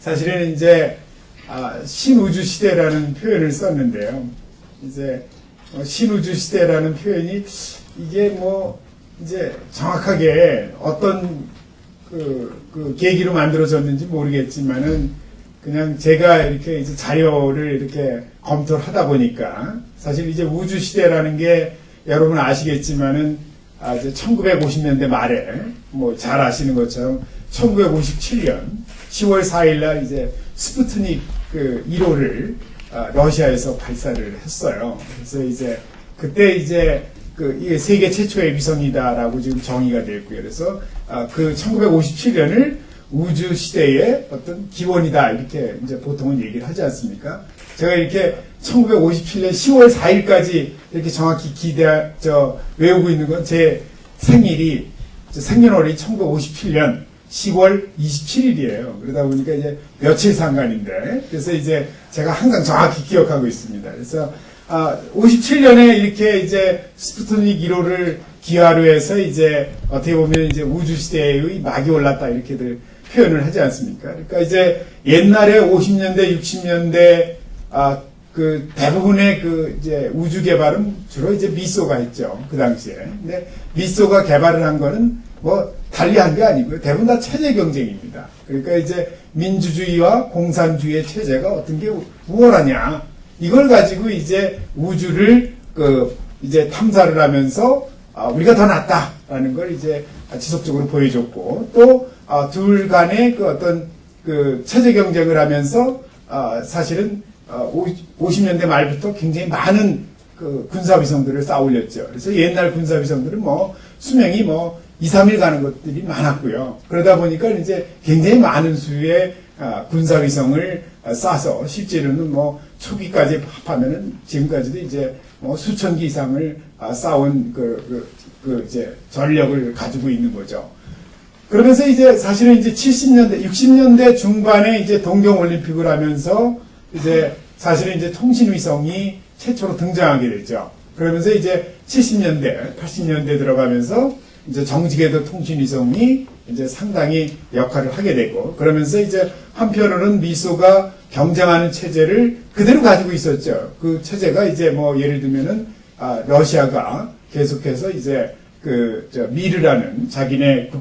사실은 이제 신우주 시대라는 표현을 썼는데요. 이제 신우주 시대라는 표현이 이게 뭐 이제 정확하게 어떤 그 계기로 만들어졌는지 모르겠지만은 그냥 제가 이렇게 이제 자료를 이렇게 검토를 하다 보니까 사실 이제 우주 시대라는 게 여러분 아시겠지만은 이제 1950년대 말에 뭐 잘 아시는 것처럼 1957년 10월 4일 날 이제 스푸트닉 그 1호를 러시아에서 발사를 했어요. 그래서 이제 그때 이제 이게 세계 최초의 위성이다라고 지금 정의가 되었고요. 그래서 그 1957년을 우주 시대의 어떤 기원이다 이렇게 이제 보통은 얘기를 하지 않습니까? 제가 이렇게 1957년 10월 4일까지 이렇게 정확히 외우고 있는 건 제 생일이 생년월일이 1957년 10월 27일이에요. 그러다 보니까 이제 며칠 상관인데 그래서 이제 제가 항상 정확히 기억하고 있습니다. 그래서 57년에 이렇게 이제 스푸트닉 1호를 기하로 해서 이제 어떻게 보면 이제 우주 시대의 막이 올랐다 이렇게들 표현을 하지 않습니까? 그러니까 이제 옛날에 50년대, 60년대 그 대부분의 그 이제 우주 개발은 주로 이제 미소가 했죠. 그 당시에. 근데 미소가 개발을 한 거는 뭐 달리 한 게 아니고요. 대부분 다 체제 경쟁입니다. 그러니까 이제 민주주의와 공산주의의 체제가 어떤 게 우월하냐. 이걸 가지고 이제 우주를 이제 탐사를 하면서 우리가 더 낫다라는 걸 이제 지속적으로 보여줬고 또 둘 간의 그 어떤 그 체제 경쟁을 하면서 사실은 50년대 말부터 굉장히 많은 그 군사위성들을 쌓아 올렸죠. 그래서 옛날 군사위성들은 뭐 수명이 뭐 2, 3일 가는 것들이 많았고요. 그러다 보니까 이제 굉장히 많은 수의 군사위성을 쏴서 실제로는 뭐 초기까지 합하면은 지금까지도 이제 뭐 수천 기 이상을 쌓아온 이제 전력을 가지고 있는 거죠. 그러면서 이제 사실은 이제 70년대, 60년대 중반에 이제 동경올림픽을 하면서 이제 사실은 이제 통신위성이 최초로 등장하게 됐죠. 그러면서 이제 70년대, 80년대 들어가면서 이제 정지궤도 통신위성이 이제 상당히 역할을 하게 되고 그러면서 이제 한편으로는 미소가 경쟁하는 체제를 그대로 가지고 있었죠. 그 체제가 이제 뭐 예를 들면은 러시아가 계속해서 이제 미르라는 자기네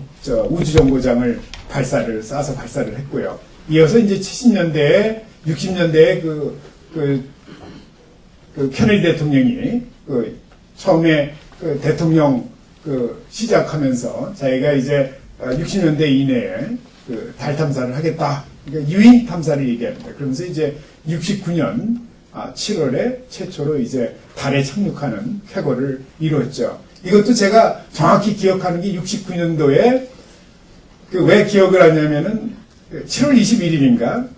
우주정거장을 쏴서 발사를 했고요. 이어서 이제 70년대에 60년대에 케네디 대통령이 처음에 대통령 시작하면서 자기가 이제 60년대 이내에 달 탐사를 하겠다. 그러니까 유인 탐사를 얘기합니다. 그러면서 이제 69년 7월에 최초로 이제 달에 착륙하는 쾌거를 이루었죠. 이것도 제가 정확히 기억하는 게 69년도에 왜 기억을 하냐면은 7월 21일인가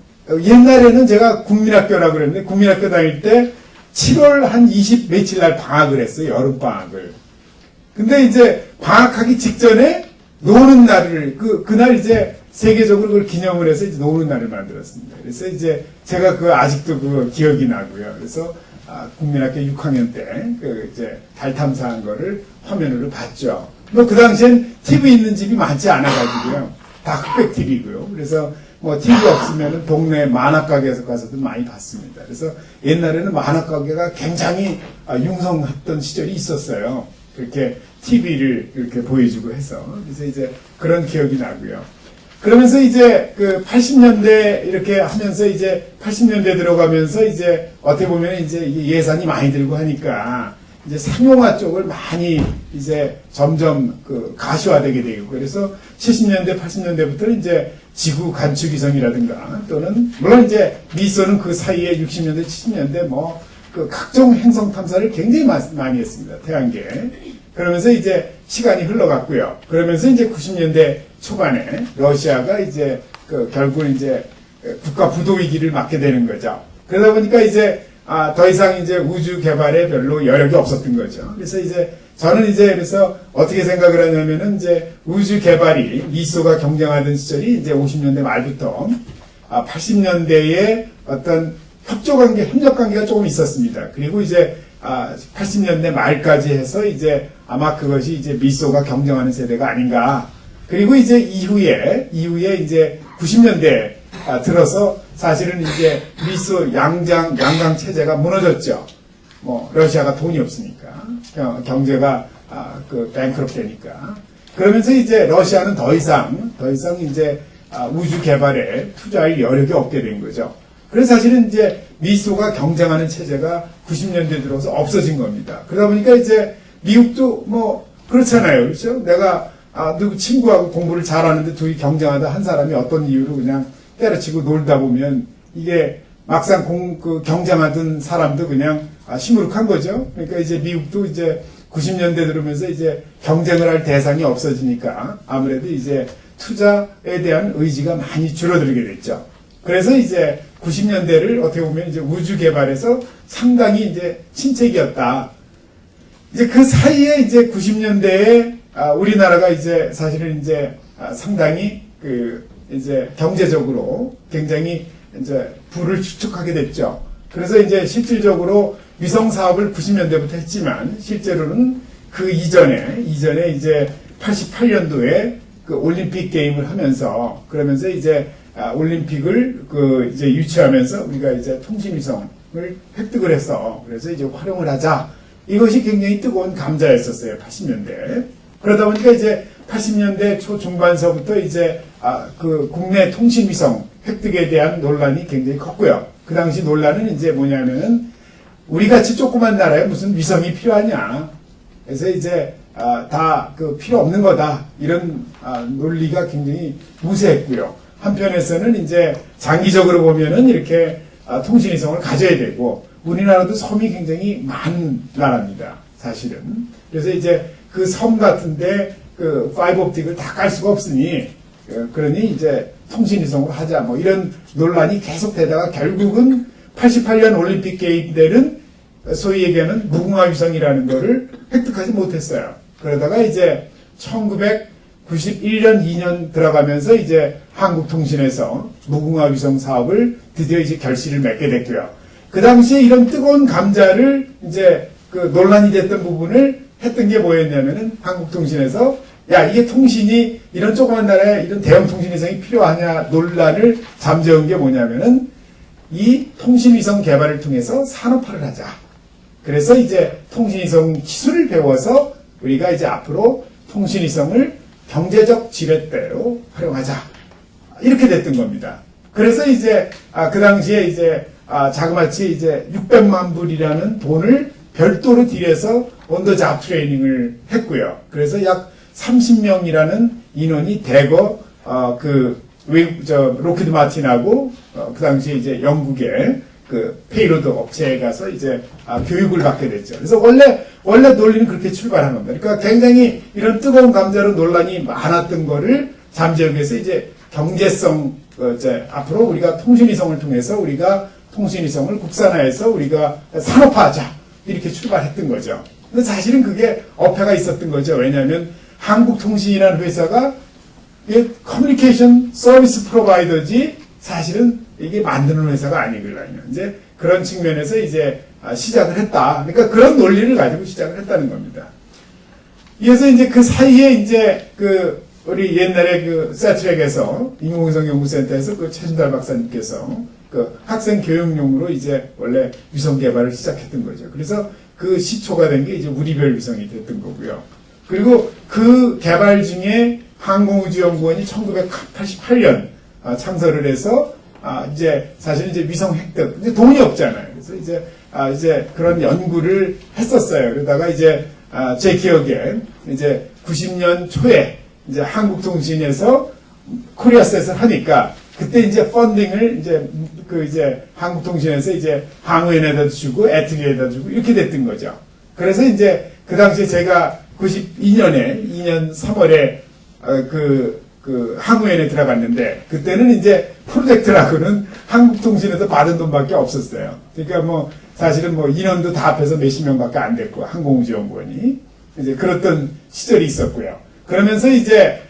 옛날에는 제가 국민학교라고 그랬는데 국민학교 다닐 때 7월 한 20 며칠 날 방학을 했어요. 여름방학을. 근데 이제 방학하기 직전에 노는 날을 그날 이제 세계적으로 그걸 기념을 해서 이제 노는 날을 만들었습니다. 그래서 이제 제가 아직도 기억이 나고요. 그래서 국민학교 6학년 때 이제 달 탐사한 거를 화면으로 봤죠. 뭐 그 당시엔 TV 있는 집이 많지 않아가지고요. 다 흑백 TV고요. 그래서 뭐 TV 없으면은 동네 만화가게에서 가서도 많이 봤습니다. 그래서 옛날에는 만화가게가 굉장히 융성했던 시절이 있었어요. 그렇게 TV를 이렇게 보여주고 해서. 그래서 이제 그런 기억이 나고요. 그러면서 이제 80년대 이렇게 하면서 이제 80년대 들어가면서 이제 어떻게 보면 이제 예산이 많이 들고 하니까 이제 상용화 쪽을 많이 이제 점점 가시화되게 되고 그래서 70년대, 80년대부터는 이제 지구 관측위성이라든가 또는 물론 이제 미소는 그 사이에 60년대, 70년대 뭐 각종 행성 탐사를 굉장히 많이 했습니다. 태양계. 그러면서 이제 시간이 흘러갔고요. 그러면서 이제 90년대 초반에 러시아가 이제 결국은 이제 국가 부도 위기를 맞게 되는 거죠. 그러다 보니까 이제 더 이상 이제 우주 개발에 별로 여력이 없었던 거죠. 그래서 이제 저는 이제 그래서 어떻게 생각을 하냐면은 이제 우주 개발이 미소가 경쟁하던 시절이 이제 50년대 말부터 80년대에 어떤 협력 관계가 조금 있었습니다. 그리고 이제 80년대 말까지 해서 이제 아마 그것이 이제 미소가 경쟁하는 세대가 아닌가. 그리고 이제 이후에 이제 90년대 들어서 사실은 이제 미소 양강 체제가 무너졌죠. 뭐 러시아가 돈이 없으니까 경제가 뱅크럽 되니까. 그러면서 이제 러시아는 더 이상 이제 우주 개발에 투자할 여력이 없게 된 거죠. 그래서 사실은 이제 미소가 경쟁하는 체제가 90년대 들어서 없어진 겁니다. 그러다 보니까 이제 미국도 뭐 그렇잖아요. 그렇죠? 내가 누구 친구하고 공부를 잘하는데 둘이 경쟁하다 한 사람이 어떤 이유로 그냥 때려치고 놀다 보면 이게 막상 경쟁하던 사람도 그냥 시무룩한 거죠. 그러니까 이제 미국도 이제 90년대 들으면서 이제 경쟁을 할 대상이 없어지니까 아무래도 이제 투자에 대한 의지가 많이 줄어들게 됐죠. 그래서 이제 90년대를 어떻게 보면 이제 우주 개발에서 상당히 이제 침체기였다. 이제 그 사이에 이제 90년대에 우리나라가 이제 사실은 이제 상당히 이제 경제적으로 굉장히 이제 부를 축적하게 됐죠. 그래서 이제 실질적으로 위성 사업을 90년대부터 했지만 실제로는 그 이전에 이제 88년도에 그 올림픽 게임을 하면서 그러면서 이제 올림픽을 이제 유치하면서 우리가 이제 통신위성을 획득을 해서 그래서 이제 활용을 하자. 이것이 굉장히 뜨거운 감자였었어요. 80년대. 그러다 보니까 이제 80년대 초중반서부터 이제 그 국내 통신위성 획득에 대한 논란이 굉장히 컸고요. 그 당시 논란은 이제 뭐냐면은 우리같이 조그만 나라에 무슨 위성이 필요하냐. 그래서 이제 다 필요 없는 거다. 이런 논리가 굉장히 무세했고요. 한편에서는 이제 장기적으로 보면은 이렇게 통신위성을 가져야 되고 우리나라도 섬이 굉장히 많은 나라입니다. 사실은. 그래서 이제 그 섬 같은데 파이브 옵틱을 다 깔 수가 없으니 그러니 이제 통신위성으로 하자 뭐 이런 논란이 계속되다가 결국은 88년 올림픽 게임 때는 소위 얘기하는 무궁화 위성이라는 거를 획득하지 못했어요. 그러다가 이제 1991년 2년 들어가면서 이제 한국통신에서 무궁화 위성 사업을 드디어 이제 결실을 맺게 됐고요. 그 당시에 이런 뜨거운 감자를 이제 논란이 됐던 부분을 했던 게 뭐였냐면은 한국통신에서 야 이게 통신이 이런 조그만 나라에 이런 대형 통신위성이 필요하냐 논란을 잠재운 게 뭐냐면은 이 통신위성 개발을 통해서 산업화를 하자. 그래서 이제 통신위성 기술을 배워서 우리가 이제 앞으로 통신위성을 경제적 지렛대로 활용하자. 이렇게 됐던 겁니다. 그래서 이제 그 당시에 이제 자그마치 이제 600만 불이라는 돈을 별도로 들여서 온더잡 트레이닝을 했고요. 그래서 약 30명이라는 인원이 대거 로키드 마틴하고 그 당시에 이제 영국의 페이로드 업체에 가서 이제 교육을 받게 됐죠. 그래서 원래 논리는 그렇게 출발한 겁니다. 그러니까 굉장히 이런 뜨거운 감자로 논란이 많았던 거를 잠재우기 위해서 이제 경제성 이제 앞으로 우리가 통신위성을 통해서 우리가 통신위성을 국산화해서 우리가 산업화하자 이렇게 출발했던 거죠. 근데 사실은 그게 어폐가 있었던 거죠. 왜냐하면 한국통신이라는 회사가 커뮤니케이션 서비스 프로바이더지 사실은 이게 만드는 회사가 아니거든요. 이제 그런 측면에서 이제 시작을 했다. 그러니까 그런 논리를 가지고 시작을 했다는 겁니다. 그래서 이제 그 사이에 이제 우리 옛날에 세트랙에서 인공위성 연구센터에서 최준달 박사님께서 학생 교육용으로 이제 원래 위성 개발을 시작했던 거죠. 그래서 그 시초가 된 게 이제 우리별 위성이 됐던 거고요. 그리고 그 개발 중에 항공우주연구원이 1988년 창설을 해서 이제 사실 이제 위성 획득 이제 돈이 없잖아요. 그래서 이제 그런 연구를 했었어요. 그러다가 이제 제 기억에 이제 90년 초에 이제 한국통신에서 코리아셋을 하니까 그때 이제 펀딩을 이제 한국통신에서 이제 항우연에다 주고 애틀리에다 주고 이렇게 됐던 거죠. 그래서 이제 그 당시에 제가 2년 3월에 항우연에 들어갔는데 그때는 이제 프로젝트라고는 한국통신에서 받은 돈밖에 없었어요. 그러니까 뭐 사실은 뭐 인원도 다 합해서 몇십 명밖에 안 됐고 항공우주연구원이 이제 그랬던 시절이 있었고요. 그러면서 이제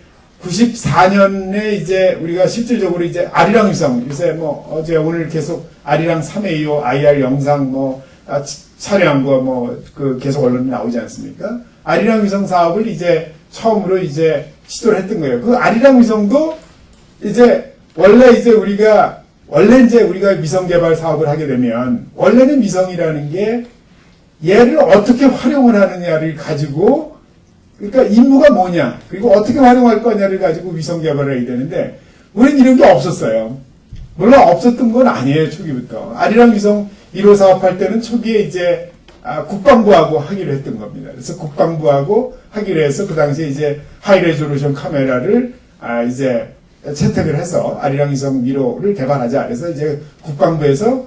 94년에 이제 우리가 실질적으로 이제 아리랑 위성 요새 뭐 어제 오늘 계속 아리랑 3A2 IR 영상 촬영한 거 계속 언론에 나오지 않습니까? 아리랑 위성 사업을 이제 처음으로 이제 시도를 했던 거예요. 그 아리랑 위성도 이제 원래 이제 우리가 위성 개발 사업을 하게 되면, 원래는 위성이라는 게 얘를 어떻게 활용을 하느냐를 가지고, 그러니까 임무가 뭐냐, 그리고 어떻게 활용할 거냐를 가지고 위성 개발을 해야 되는데, 우리는 이런 게 없었어요. 물론 없었던 건 아니에요, 초기부터. 아리랑 위성 1호 사업할 때는 초기에 이제 국방부하고 하기로 했던 겁니다. 그래서 국방부하고 하기로 해서 그 당시에 이제 하이레졸루션 카메라를 이제 채택을 해서 아리랑 위성 1호를 개발하자. 그래서 이제 국방부에서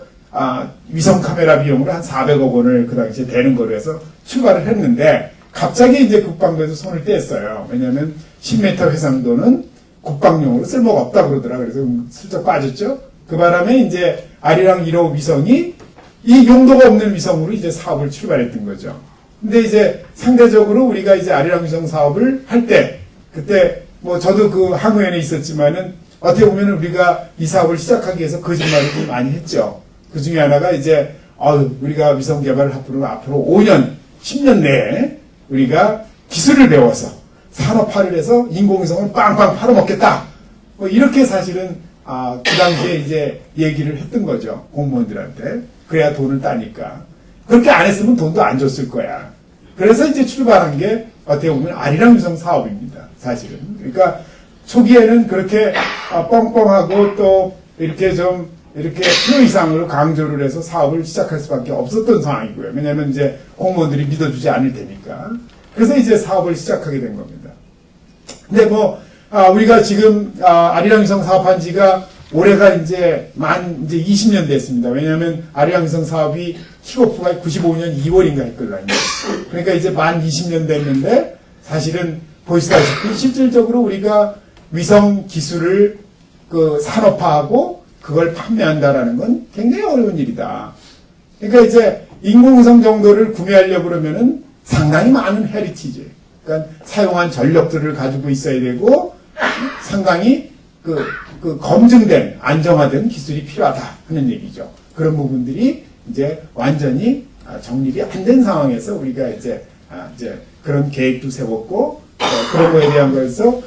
위성 카메라 비용으로 한 400억 원을 그 당시에 대는 거로 해서 출발을 했는데 갑자기 이제 국방부에서 손을 뗐어요. 왜냐하면 10m 해상도는 국방용으로 쓸모가 없다고 그러더라. 그래서 슬쩍 빠졌죠. 그 바람에 이제 아리랑 1호 위성이 이 용도가 없는 위성으로 이제 사업을 출발했던 거죠. 근데 이제 상대적으로 우리가 이제 아리랑 위성 사업을 할 때, 그때 뭐 저도 그 항우연에 있었지만은 어떻게 보면 우리가 이 사업을 시작하기 위해서 거짓말을 좀 많이 했죠. 그 중에 하나가 이제 우리가 위성 개발을 앞으로 5년, 10년 내에 우리가 기술을 배워서 산업화를 해서 인공위성을 빵빵 팔아먹겠다. 뭐 이렇게 사실은 그 당시에 이제 얘기를 했던 거죠. 공무원들한테. 그래야 돈을 따니까. 그렇게 안 했으면 돈도 안 줬을 거야. 그래서 이제 출발한 게 어떻게 보면 아리랑 위성 사업입니다. 사실은. 그러니까 초기에는 그렇게 뻥뻥하고 또 이렇게 좀 이렇게 필요 이상으로 강조를 해서 사업을 시작할 수밖에 없었던 상황이고요. 왜냐하면 이제 공무원들이 믿어주지 않을 테니까. 그래서 이제 사업을 시작하게 된 겁니다. 근데 우리가 지금 아리랑 위성 사업한 지가 올해가 이제 20년 됐습니다. 왜냐하면 아리랑 위성 사업이 킥오프가 95년 2월인가 했거든요. 그러니까 이제 만 20년 됐는데 사실은 보시다시피 실질적으로 우리가 위성 기술을 산업화하고 그걸 판매한다라는 건 굉장히 어려운 일이다. 그러니까 이제 인공위성 정도를 구매하려고 그러면은 상당히 많은 헤리티지, 그러니까 사용한 전력들을 가지고 있어야 되고 상당히 검증된 안정화된 기술이 필요하다 하는 얘기죠. 그런 부분들이 이제 완전히 정립이 안 된 상황에서 우리가 이제 그런 계획도 세웠고 그런 거에 대한 거에서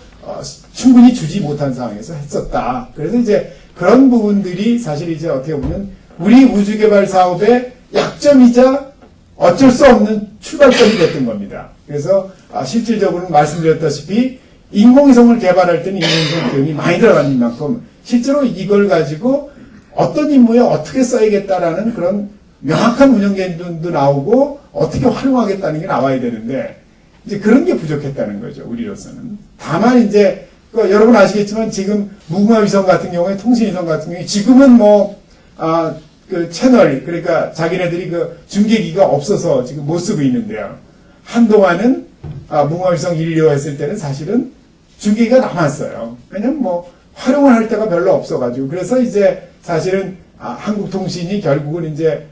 충분히 주지 못한 상황에서 했었다. 그래서 이제 그런 부분들이 사실 이제 어떻게 보면 우리 우주개발 사업의 약점이자 어쩔 수 없는 출발점이 됐던 겁니다. 그래서 실질적으로는 말씀드렸다시피 인공위성을 개발할 때는 인공위성 비용이 많이 들어가는 만큼 실제로 이걸 가지고 어떤 임무에 어떻게 써야겠다라는 그런 명확한 운영 계획도 나오고 어떻게 활용하겠다는 게 나와야 되는데 이제 그런 게 부족했다는 거죠. 우리로서는. 다만 이제 여러분 아시겠지만 지금 무궁화위성 같은 경우에 통신위성 같은 경우에 지금은 그 채널 그러니까 자기네들이 그 중계기가 없어서 지금 못 쓰고 있는데요. 한동안은 무궁화위성 1, 2호 했을 때는 사실은 중계기가 남았어요. 왜냐면 활용을 할 데가 별로 없어가지고 그래서 이제 사실은 한국통신이 결국은 이제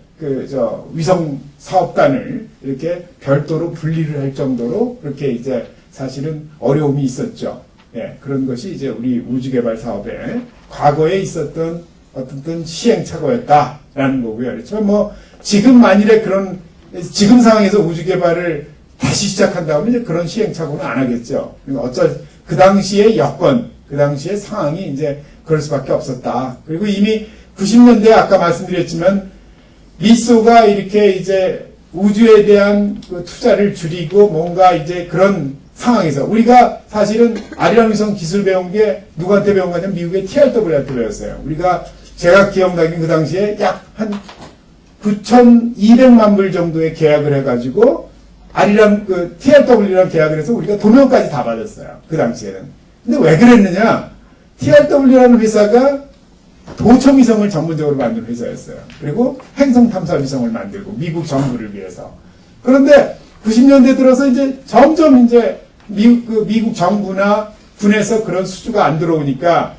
위성 사업단을 이렇게 별도로 분리를 할 정도로 그렇게 이제 사실은 어려움이 있었죠. 예, 그런 것이 이제 우리 우주개발 사업에 과거에 있었던 어떤 시행착오였다라는 거고요. 그렇지만 지금 만일에 지금 상황에서 우주개발을 다시 시작한다면 이제 그런 시행착오는 안 하겠죠. 그 당시의 여건, 그 당시의 상황이 이제 그럴 수밖에 없었다. 그리고 이미 90년대 아까 말씀드렸지만 미소가 이렇게 이제 우주에 대한 그 투자를 줄이고 뭔가 이제 그런 상황에서 우리가 사실은 아리랑 위성 기술 배운 게 누구한테 배운 거냐면 미국의 TRW한테 배웠어요. 제가 기억나긴 그 당시에 약 한 9,200만 불 정도의 계약을 해가지고 TRW랑 계약을 해서 우리가 도면까지 다 받았어요. 그 당시에는. 근데 왜 그랬느냐? TRW라는 회사가 도청위성을 전문적으로 만든 회사였어요. 그리고 행성탐사위성을 만들고 미국 정부를 위해서. 그런데 90년대 들어서 이제 점점 이제 미국 정부나 군에서 그런 수주가 안 들어오니까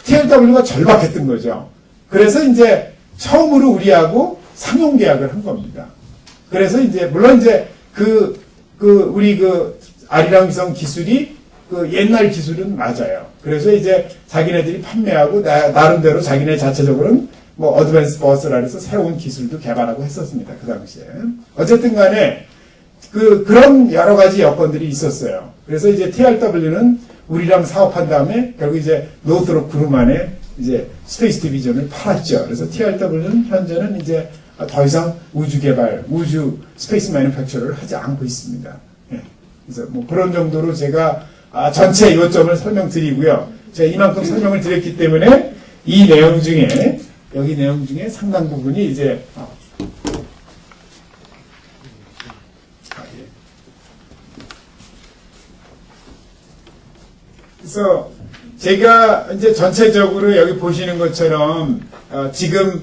TRW가 절박했던 거죠. 그래서 이제 처음으로 우리하고 상용 계약을 한 겁니다. 그래서 이제 물론 이제 우리 아리랑 위성 기술이 옛날 기술은 맞아요. 그래서 이제 자기네들이 판매하고 나름대로 자기네 자체적으로는 어드밴스 버스라 해서 새로운 기술도 개발하고 했었습니다. 그 당시에. 어쨌든 간에 그런 여러 가지 여건들이 있었어요. 그래서 이제 TRW는 우리랑 사업한 다음에 결국 이제 노스롭 그룹만의 이제 스페이스 디비전을 팔았죠. 그래서 TRW는 현재는 이제 더 이상 우주 개발, 우주 스페이스 매니팩처를 하지 않고 있습니다. 예. 그래서 뭐 그런 정도로 제가 전체 요점을 설명드리고요. 제가 이만큼 설명을 드렸기 때문에 이 내용 중에 여기 내용 중에 상당 부분이 이제 그래서 제가 이제 전체적으로 여기 보시는 것처럼 지금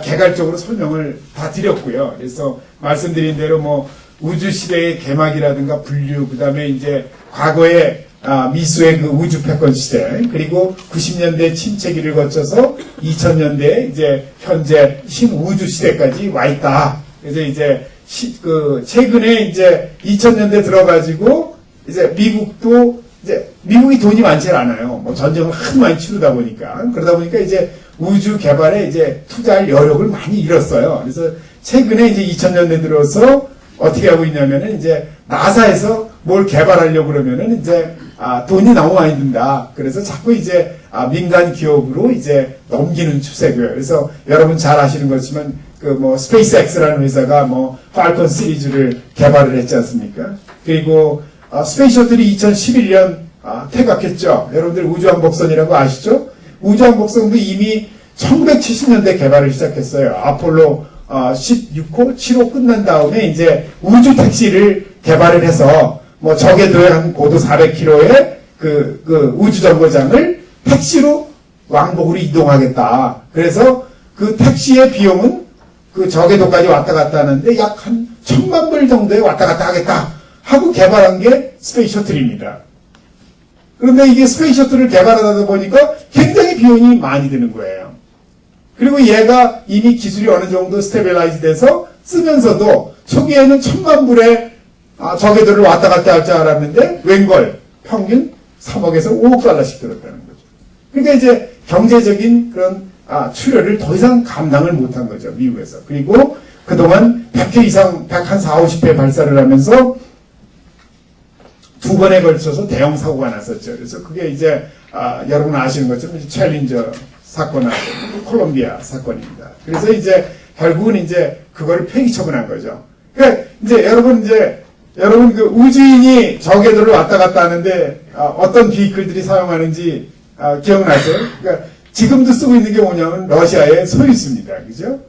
개괄적으로 설명을 다 드렸고요. 그래서 말씀드린 대로 뭐 우주 시대의 개막이라든가 분류, 그 다음에 이제 과거에 미수의 그 우주 패권 시대, 그리고 90년대 침체기를 거쳐서 2000년대 이제 현재 신우주 시대까지 와 있다. 그래서 이제 최근에 이제 2000년대 들어가지고 이제 미국도 이제 미국이 돈이 많지 않아요. 뭐 전쟁을 하도 많이 치르다 보니까 그러다 보니까 이제 우주 개발에 이제 투자할 여력을 많이 잃었어요. 그래서 최근에 이제 2000년대 들어서 어떻게 하고 있냐면은 이제 나사에서 뭘 개발하려고 그러면은 이제 돈이 너무 많이 든다. 그래서 자꾸 이제 민간 기업으로 이제 넘기는 추세고요. 그래서 여러분 잘 아시는 것지만 그 뭐 스페이스X라는 회사가 뭐 팔콘 시리즈를 개발을 했지 않습니까? 그리고 스페이스 셔틀이 2011년 퇴각했죠. 여러분들 우주왕복선이라고 아시죠? 우주왕복선도 이미 1970년대 개발을 시작했어요. 아폴로 16호, 7호 끝난 다음에 이제 우주 택시를 개발을 해서 뭐 적궤도에 한 고도 400km의 그 우주 정거장을 택시로 왕복으로 이동하겠다. 그래서 그 택시의 비용은 그 적궤도까지 왔다 갔다 하는데 약 한 1000만 불 정도에 왔다 갔다 하겠다 하고 개발한 게 스페이스 셔틀입니다. 그런데 이게 스페이스 셔틀을 개발하다 보니까 굉장히 비용이 많이 드는 거예요. 그리고 얘가 이미 기술이 어느 정도 스테빌라이즈 돼서 쓰면서도 초기에는 1000만 불에 적궤도를 왔다 갔다 할 줄 알았는데 웬걸 평균 3억에서 5억 달러씩 들었다는 거죠. 그러니까 이제 경제적인 그런 출혈을 더 이상 감당을 못한 거죠. 미국에서. 그리고 그동안 100회 이상 140, 50회 발사를 하면서 두 번에 걸쳐서 대형 사고가 났었죠. 그래서 그게 이제 여러분 아시는 것처럼 챌린저 사건하고 콜롬비아 사건입니다. 그래서 이제 결국은 이제 그거를 폐기 처분한 거죠. 그러니까 이제 여러분 그 우주인이 적궤도를 왔다 갔다 하는데 어떤 비클들이 사용하는지 기억나세요? 그러니까 지금도 쓰고 있는 게 뭐냐면 러시아의 소유스입니다. 그죠?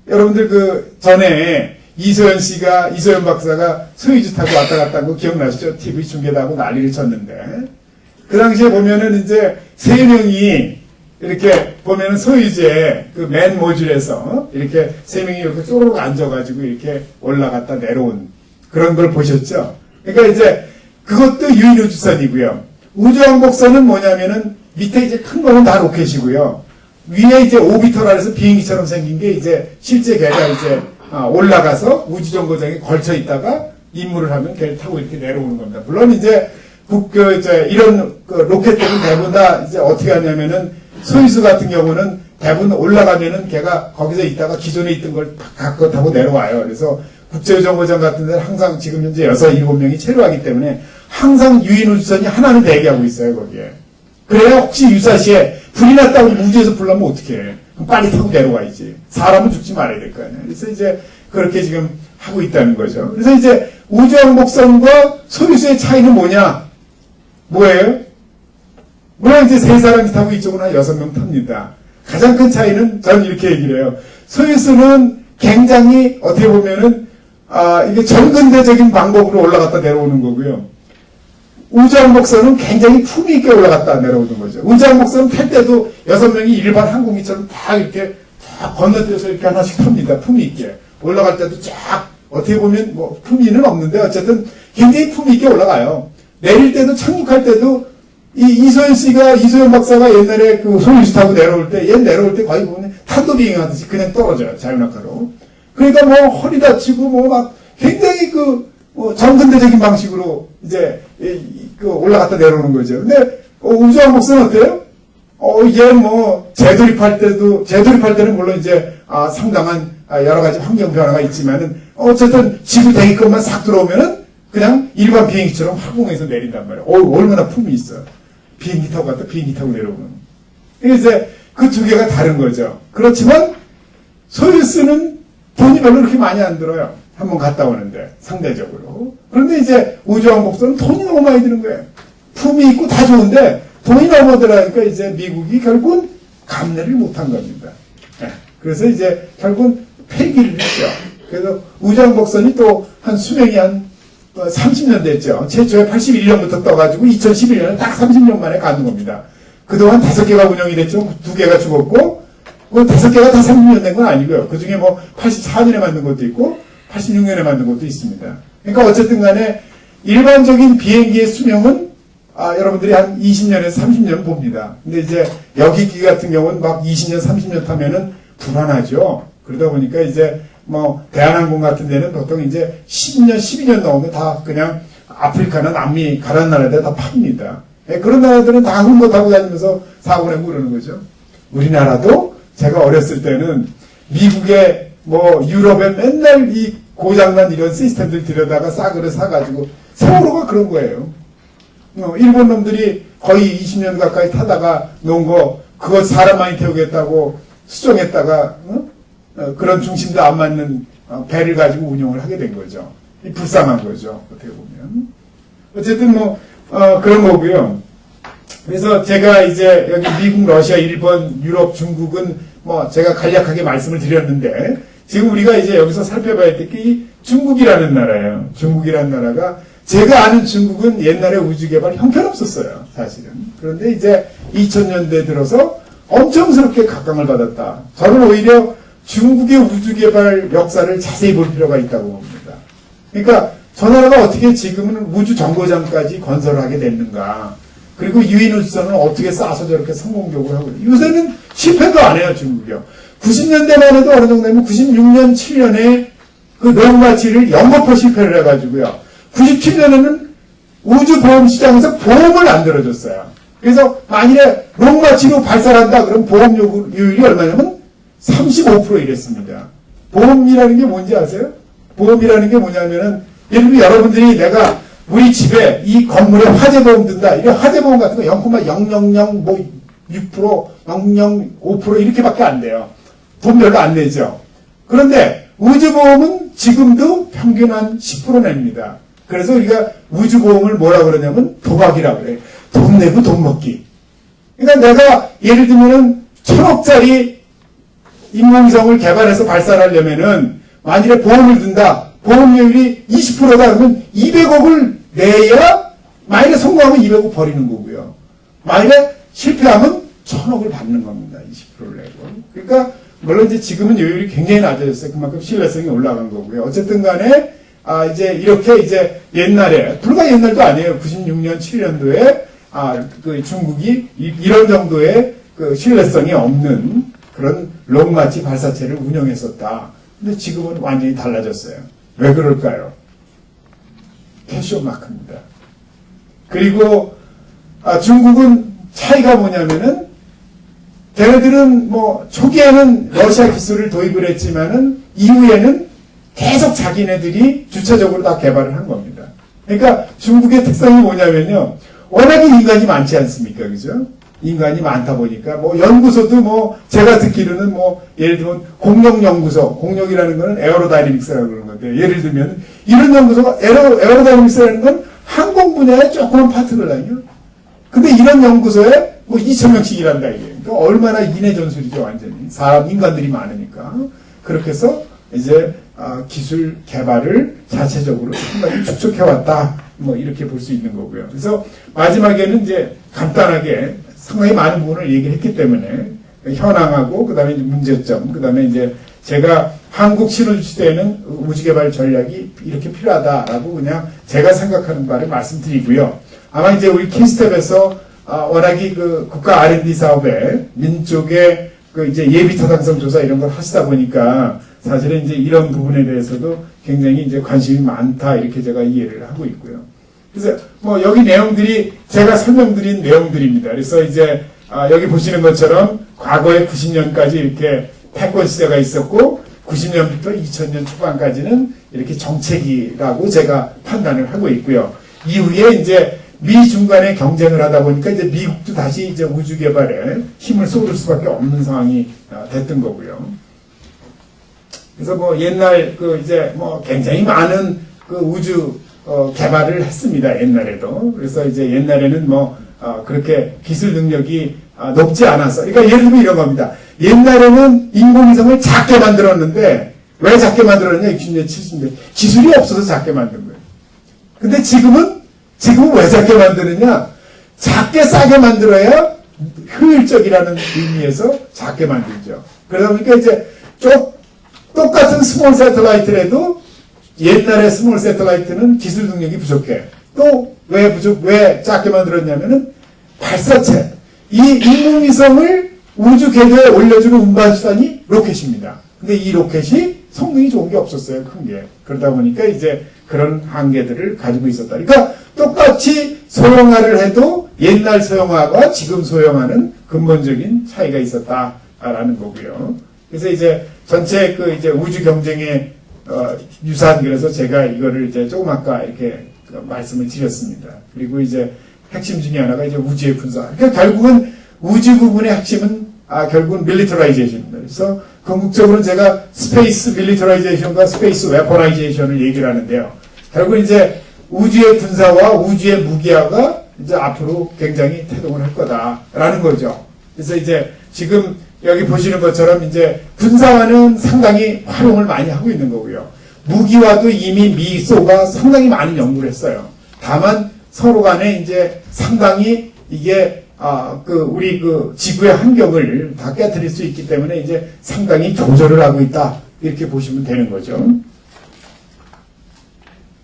여러분들 그 전에 이소연 박사가 소유주 타고 왔다 갔다 한 거 기억나시죠? TV 중계도 하고 난리를 쳤는데. 그 당시에 보면은 이제 세 명이 이렇게 보면은 소유주의 그 맨 모듈에서 이렇게 세 명이 이렇게 쪼르륵 앉아가지고 이렇게 올라갔다 내려온 그런 걸 보셨죠? 그러니까 이제 그것도 유인우주선이고요. 우주왕복선은 뭐냐면은 밑에 이제 큰 거는 다 로켓이고요. 위에 이제 오비터라 해서 비행기처럼 생긴 게 이제 실제 걔가 이제 올라가서 우주정거장에 걸쳐 있다가 임무를 하면 걔를 타고 이렇게 내려오는 겁니다. 물론 이제 이런 로켓들은 대부분 다 이제 어떻게 하냐면은 소유수 같은 경우는 대부분 올라가면은 걔가 거기서 있다가 기존에 있던 걸 갖고 타고 내려와요. 그래서 국제우정거장 같은 데는 항상 지금 현재 6, 7명이 체류하기 때문에 항상 유인우주선이 하나는 대기하고 있어요, 거기에. 그래야 혹시 유사시에 불이 났다고 우주에서 불나면 어떡해. 그럼 빨리 타고 내려와야지. 사람은 죽지 말아야 될 거 아니야. 그래서 이제 그렇게 지금 하고 있다는 거죠. 그래서 이제 우주왕복선과 소유수의 차이는 뭐예요? 물론 이제 세 사람이 타고 이쪽은 한 6명 탑니다. 가장 큰 차이는 저는 이렇게 얘기를 해요. 소유수는 굉장히 어떻게 보면은 이게 전근대적인 방법으로 올라갔다 내려오는 거고요. 우주왕복선은 굉장히 품위 있게 올라갔다 내려오는 거죠. 우주왕복선은 탈 때도 6명이 일반 항공기처럼 다 이렇게 다 건너뛰어서 이렇게 하나씩 탑니다. 품위 있게. 올라갈 때도 쫙 어떻게 보면 뭐 품위는 없는데 어쨌든 굉장히 품위 있게 올라가요. 내릴 때도 착륙할 때도 이소연 박사가 옛날에 그 소유수 타고 내려올 때 얘 내려올 때 거의 보면 탄도 비행하듯이 그냥 떨어져요. 자유낙하로. 그러니까 뭐 허리 다치고 뭐 막 굉장히 전근대적인 방식으로 이제 올라갔다 내려오는 거죠. 근데 우주왕복선은 어때요? 이게 뭐 재도립할 때는 물론 이제 상당한 여러 가지 환경 변화가 있지만은 어쨌든 지구 대기권만 싹 들어오면은 그냥 일반 비행기처럼 항공에서 내린단 말이에요. 얼마나 품이 있어. 비행기 타고 갔다 비행기 타고 내려오는. 이제 그 두 개가 다른 거죠. 그렇지만 소유스는 돈이 별로 그렇게 많이 안 들어요. 한번 갔다 오는데 상대적으로. 그런데 이제 우주왕복선은 돈이 너무 많이 드는 거예요. 품이 있고 다 좋은데 돈이 너무 들어가니까 이제 미국이 결국은 감내를 못한 겁니다. 그래서 이제 결국은 폐기를 했죠. 그래서 우주왕복선이 또 한 수명이 한 30년 됐죠. 최초에 81년부터 떠가지고 2011년에 딱 30년 만에 가는 겁니다. 그동안 5개가 운영이 됐죠. 2개가 죽었고, 5개가 다 30년 된 건 아니고요. 그 중에 뭐 84년에 만든 것도 있고, 86년에 만든 것도 있습니다. 그러니까 어쨌든 간에 일반적인 비행기의 수명은 여러분들이 한 20년에서 30년 봅니다. 근데 이제 여객기 같은 경우는 막 20년, 30년 타면은 불안하죠. 그러다 보니까 이제 뭐 대한항공 같은 데는 보통 이제 10년, 12년 넘으면 다 그냥 아프리카나 남미 가라는 나라들 다 팝니다. 그런 나라들은 다 흠모 타고 다니면서 사고 내고 그러는 거죠. 우리나라도 제가 어렸을 때는 미국에 뭐 유럽에 맨날 이 고장난 이런 시스템들 들여다가 싸그려 사가지고 세월호가 그런 거예요. 일본 놈들이 거의 20년 가까이 타다가 놓은 거 그거 사람 많이 태우겠다고 수정했다가 그런 중심도 안 맞는 배를 가지고 운영을 하게 된 거죠. 불쌍한 거죠. 어떻게 보면. 어쨌든 뭐 그런 거고요. 그래서 제가 이제 여기 미국, 러시아, 일본, 유럽, 중국은 뭐 제가 간략하게 말씀을 드렸는데 지금 우리가 이제 여기서 살펴봐야 될 게 이 중국이라는 나라예요. 중국이라는 나라가 제가 아는 중국은 옛날에 우주개발 형편없었어요. 사실은. 그런데 이제 2000년대 들어서 엄청스럽게 각광을 받았다. 저는 오히려 중국의 우주개발 역사를 자세히 볼 필요가 있다고 봅니다. 그러니까 저 나라가 어떻게 지금은 우주 정거장까지 건설하게 됐는가. 그리고 유인 우주선은 어떻게 쏴서 저렇게 성공적으로 하고 있는가. 요새는 실패도 안 해요, 중국이요. 90년대만 해도 어느 정도면 96년, 7년에 그 롱마치를 연거푸 실패를 해가지고요. 97년에는 우주보험시장에서 보험을 안 들어줬어요. 그래서 만일에 롱마치로 발사한다 그럼 보험료율이 얼마냐면 35% 이랬습니다. 보험이라는 게 뭔지 아세요? 보험이라는 게 뭐냐면은 예를 들면 여러분들이 내가 우리 집에 이 건물에 화재보험 든다. 이런 화재보험 같은 거 0,000 뭐 6%, 0.05% 이렇게밖에 안 돼요. 돈 별로 안 내죠. 그런데 우주보험은 지금도 평균 한 10% 냅니다. 그래서 우리가 우주보험을 뭐라 그러냐면 도박이라고 그래요. 돈 내고 돈 먹기. 그러니까 내가 예를 들면은 1,000억짜리 인공위성을 개발해서 발사하려면은 만일에 보험을 든다. 보험료율이 20%다 그러면 200억을 내야 만일에 성공하면 200억 버리는 거고요. 만일에 실패하면 1,000억을 받는 겁니다. 20%를 내고. 그러니까 물론 이제 지금은 요율이 굉장히 낮아졌어요. 그만큼 신뢰성이 올라간 거고요. 어쨌든 간에 이제 이렇게 이제 옛날에 불과 옛날도 아니에요. 96년 7년도에 그 중국이 이런 정도의 그 신뢰성이 없는 그런 롱마치 발사체를 운영했었다. 근데 지금은 완전히 달라졌어요. 왜 그럴까요? 패션 마크입니다. 그리고 중국은 차이가 뭐냐면은 걔네들은 뭐 초기에는 러시아 기술을 도입을 했지만은 이후에는 계속 자기네들이 주체적으로 다 개발을 한 겁니다. 그러니까 중국의 특성이 뭐냐면요. 워낙에 인간이 많지 않습니까? 그죠? 인간이 많다 보니까 뭐 연구소도 뭐 제가 듣기로는 뭐 예를 들면 공룡연구소, 공룡이라는 거는 에어로다이내믹스라고 그러는 건데 예를 들면 이런 연구소가 에어로다이내믹스라는 건 항공 분야의 조그만 파트거든요. 근데 이런 연구소에 뭐 2,000명씩 일한다 이게. 그러니까 얼마나 인해 전술이죠 완전히. 사람 인간들이 많으니까. 그렇게 해서 이제 기술 개발을 자체적으로 상당히 축적해왔다. 뭐 이렇게 볼 수 있는 거고요. 그래서 마지막에는 이제 간단하게 상당히 많은 부분을 얘기를 했기 때문에 현황하고 그다음에 이제 문제점, 그다음에 이제 제가 한국 신우주 시대에는 우주개발 전략이 이렇게 필요하다라고 그냥 제가 생각하는 바를 말씀드리고요. 아마 이제 우리 키스텝에서 워낙에 그 국가 R&D 사업에 민쪽의 그 이제 예비 타당성 조사 이런 걸 하시다 보니까 사실은 이제 이런 부분에 대해서도 굉장히 이제 관심이 많다 이렇게 제가 이해를 하고 있고요. 그래서 뭐 여기 내용들이 제가 설명드린 내용들입니다. 그래서 이제 여기 보시는 것처럼 과거에 90년까지 이렇게 패권 시대가 있었고 90년부터 2000년 초반까지는 이렇게 정체기라고 제가 판단을 하고 있고요. 이후에 이제 미중 간의 경쟁을 하다 보니까 이제 미국도 다시 이제 우주 개발에 힘을 쏟을 수밖에 없는 상황이 됐던 거고요. 그래서 뭐 옛날 그 이제 뭐 굉장히 많은 그 우주 개발을 했습니다. 옛날에도. 그래서 이제 옛날에는 뭐 그렇게 기술 능력이 높지 않아서. 그러니까 예를 들면 이런 겁니다. 옛날에는 인공위성을 작게 만들었는데 왜 작게 만들었냐? 60년, 70년 기술이 없어서 작게 만든 거예요. 근데 지금은 왜 작게 만드느냐? 작게 싸게 만들어야 효율적이라는 의미에서 작게 만들죠. 그러다 보니까 이제 똑같은 스몰 세틀라이트라도 옛날에 스몰 세틀라이트는 기술 능력이 부족해. 또 왜 작게 만들었냐면은 발사체. 이 인공위성을 우주 궤도에 올려주는 운반수단이 로켓입니다. 근데 이 로켓이 성능이 좋은 게 없었어요. 큰 게. 그러다 보니까 이제 그런 한계들을 가지고 있었다. 그러니까 똑같이 소형화를 해도 옛날 소형화와 지금 소형화는 근본적인 차이가 있었다라는 거고요. 그래서 이제 전체 그 이제 우주 경쟁의 유산, 그래서 제가 이거를 이제 조금 아까 이렇게 말씀을 드렸습니다. 그리고 이제 핵심 중에 하나가 이제 우주의 분사. 그러니까 결국은 우주 부분의 핵심은 결국은 밀리터라이제이션입니다. 그래서 궁극적으로는 제가 스페이스 밀리터라이제이션과 스페이스 웨퍼나이제이션을 얘기를 하는데요. 결국 이제 우주의 분사와 우주의 무기화가 이제 앞으로 굉장히 태동을 할 거다라는 거죠. 그래서 이제 지금 여기 보시는 것처럼 이제 분사화는 상당히 활용을 많이 하고 있는 거고요. 무기화도 이미 미소가 상당히 많은 연구를 했어요. 다만 서로 간에 이제 상당히 이게 우리 지구의 환경을 다 깨뜨릴 수 있기 때문에 이제 상당히 조절을 하고 있다. 이렇게 보시면 되는 거죠.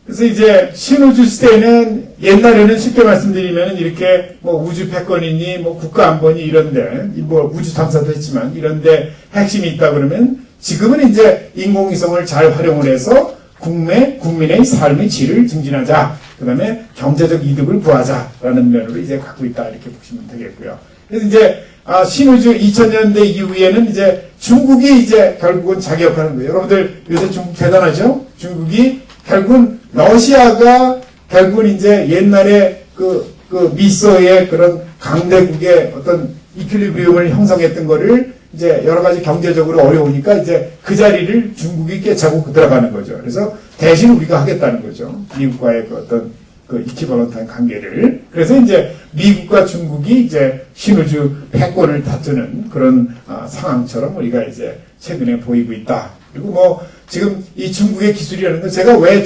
그래서 이제 신우주 시대에는 옛날에는 쉽게 말씀드리면 이렇게 뭐 우주 패권이니 뭐 국가안보니 이런데 뭐 우주 탐사도 했지만 이런데 핵심이 있다 그러면 지금은 이제 인공위성을 잘 활용을 해서 국민의 삶의 질을 증진하자. 그 다음에 경제적 이득을 구하자라는 면으로 이제 갖고 있다. 이렇게 보시면 되겠고요. 그래서 이제 신우주 2000년대 이후에는 이제 중국이 이제 결국은 자격하는 거예요. 여러분들 요새 중국 대단하죠? 중국이 결국은 러시아가 결국은 이제 옛날에 그 미소의 그런 강대국의 어떤 이퀄리브리움을 형성했던 거를 이제 여러 가지 경제적으로 어려우니까 이제 그 자리를 중국이 깨차고 들어가는 거죠. 그래서 대신 우리가 하겠다는 거죠. 미국과의 그 어떤 그 이퀴벌런트한 관계를. 그래서 이제 미국과 중국이 이제 신우주 패권을 다투는 그런 상황처럼 우리가 이제 최근에 보이고 있다. 그리고 뭐 지금 이 중국의 기술이라는 건 제가 왜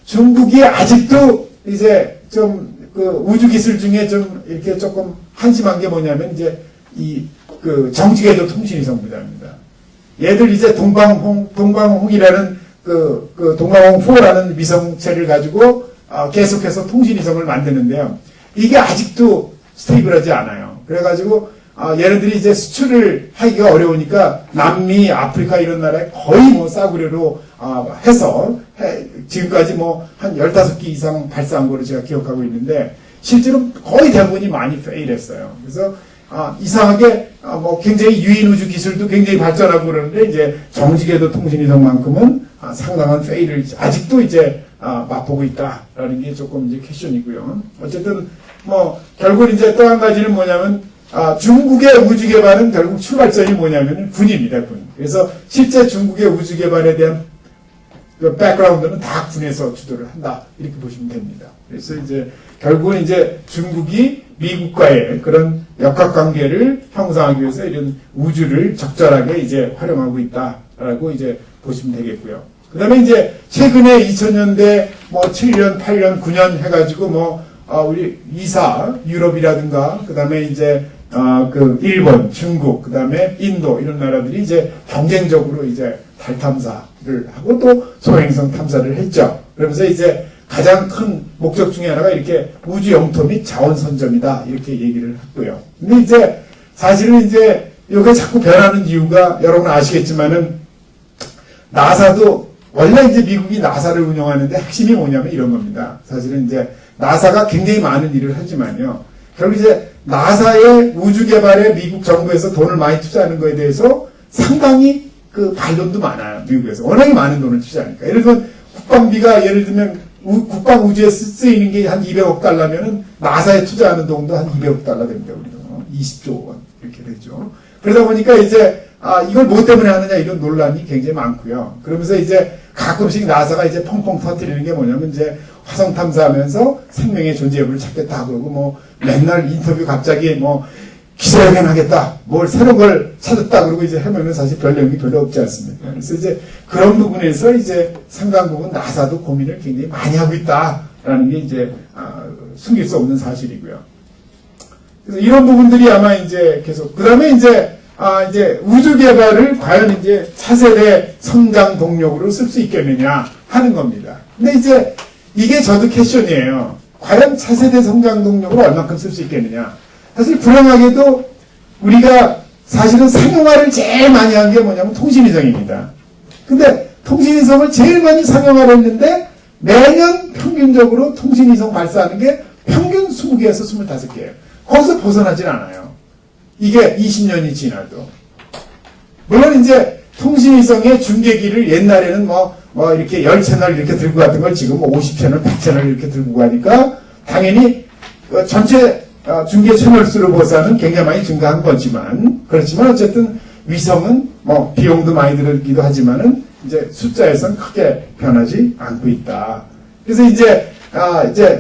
중국이 아직도 이제 좀 그 우주 기술 중에 좀 이렇게 조금 한심한 게 뭐냐면 이제 그 정지궤도 통신위성 부자입니다. 얘들 이제 동방홍이라는 동방홍4라는 위성체를 가지고 계속해서 통신위성을 만드는데요. 이게 아직도 스테이블하지 않아요. 그래가지고 얘네들이 이제 수출을 하기가 어려우니까 남미, 아프리카 이런 나라에 거의 뭐 싸구려로 해서 지금까지 뭐 한 15기 이상 발사한 거로 제가 기억하고 있는데 실제로 거의 대부분이 많이 페일했어요. 그래서 이상하게 뭐 굉장히 유인 우주 기술도 굉장히 발전하고 그러는데 이제 정지궤도 통신위성만큼은 상당한 페일을 아직도 이제 맛보고 있다라는 게 조금 이제 퀘션이고요. 어쨌든 뭐 결국 이제 또 한 가지는 뭐냐면 중국의 우주 개발은 결국 출발점이 뭐냐면 군입니다, 군. 그래서 실제 중국의 우주 개발에 대한 그 백그라운드는 다 군에서 주도를 한다. 이렇게 보시면 됩니다. 그래서 이제 결국은 이제 중국이 미국과의 그런 역학관계를 형성하기 위해서 이런 우주를 적절하게 이제 활용하고 있다라고 이제 보시면 되겠고요. 그 다음에 이제 최근에 2000년대 뭐 7년, 8년, 9년 해가지고 뭐 우리 이사 유럽이라든가 그 다음에 이제 일본, 중국, 그 다음에 인도 이런 나라들이 이제 경쟁적으로 이제 달 탐사를 하고 또 소행성 탐사를 했죠. 그러면서 이제 가장 큰 목적 중에 하나가 이렇게 우주 영토 및 자원 선점이다 이렇게 얘기를 했고요. 근데 이제 사실은 이제 이게 자꾸 변하는 이유가 여러분 아시겠지만은 나사도 원래 이제 미국이 나사를 운영하는데 핵심이 뭐냐면 이런 겁니다. 사실은 이제 나사가 굉장히 많은 일을 하지만요. 결국 이제 나사의 우주 개발에 미국 정부에서 돈을 많이 투자하는 거에 대해서 상당히 그 발돈도 많아요. 미국에서. 워낙에 많은 돈을 투자하니까. 예를 들면 국방비가 예를 들면 국방 우주에 쓰이는 게 한 200억 달러면은 나사에 투자하는 돈도 한 200억 달러 됩니다. 우리도 20조 원 이렇게 되죠. 그러다 보니까 이제 이걸 뭐 때문에 하느냐 이런 논란이 굉장히 많고요. 그러면서 이제 가끔씩 나사가 이제 펑펑 터뜨리는 게 뭐냐면 이제 화성 탐사하면서 생명의 존재 여부를 찾겠다 그러고 뭐 맨날 인터뷰 갑자기 뭐 기사회견하겠다, 뭘 새로운 걸 찾았다 그러고 이제 하면은 사실 별 내용이 별로 없지 않습니까? 그래서 이제 그런 부분에서 이제 상당 부분 나사도 고민을 굉장히 많이 하고 있다라는 게 이제 숨길 수 없는 사실이고요. 그래서 이런 부분들이 아마 이제 계속 그다음에 이제 우주 개발을 과연 이제 차세대 성장 동력으로 쓸 수 있겠느냐 하는 겁니다. 근데 이제 이게 저도 퀘션이에요. 과연 차세대 성장 동력으로 얼만큼 쓸 수 있겠느냐. 사실 불행하게도 우리가 사실은 상용화를 제일 많이 한 게 뭐냐면 통신위성입니다. 근데 통신위성을 제일 많이 상용화를 했는데 매년 평균적으로 통신위성 발사하는 게 평균 20개에서 25개예요. 거기서 벗어나질 않아요. 이게 20년이 지나도. 물론 이제 통신위성의 중계기를 옛날에는 뭐 이렇게 10채널 이렇게 들고 갔던 걸 지금 50채널, 100채널 이렇게 들고 가니까 당연히 전체 중계 채널 수를 보사는 굉장히 많이 증가한 거지만, 그렇지만 어쨌든 위성은 뭐 비용도 많이 들기도 하지만은 이제 숫자에선 크게 변하지 않고 있다. 그래서 이제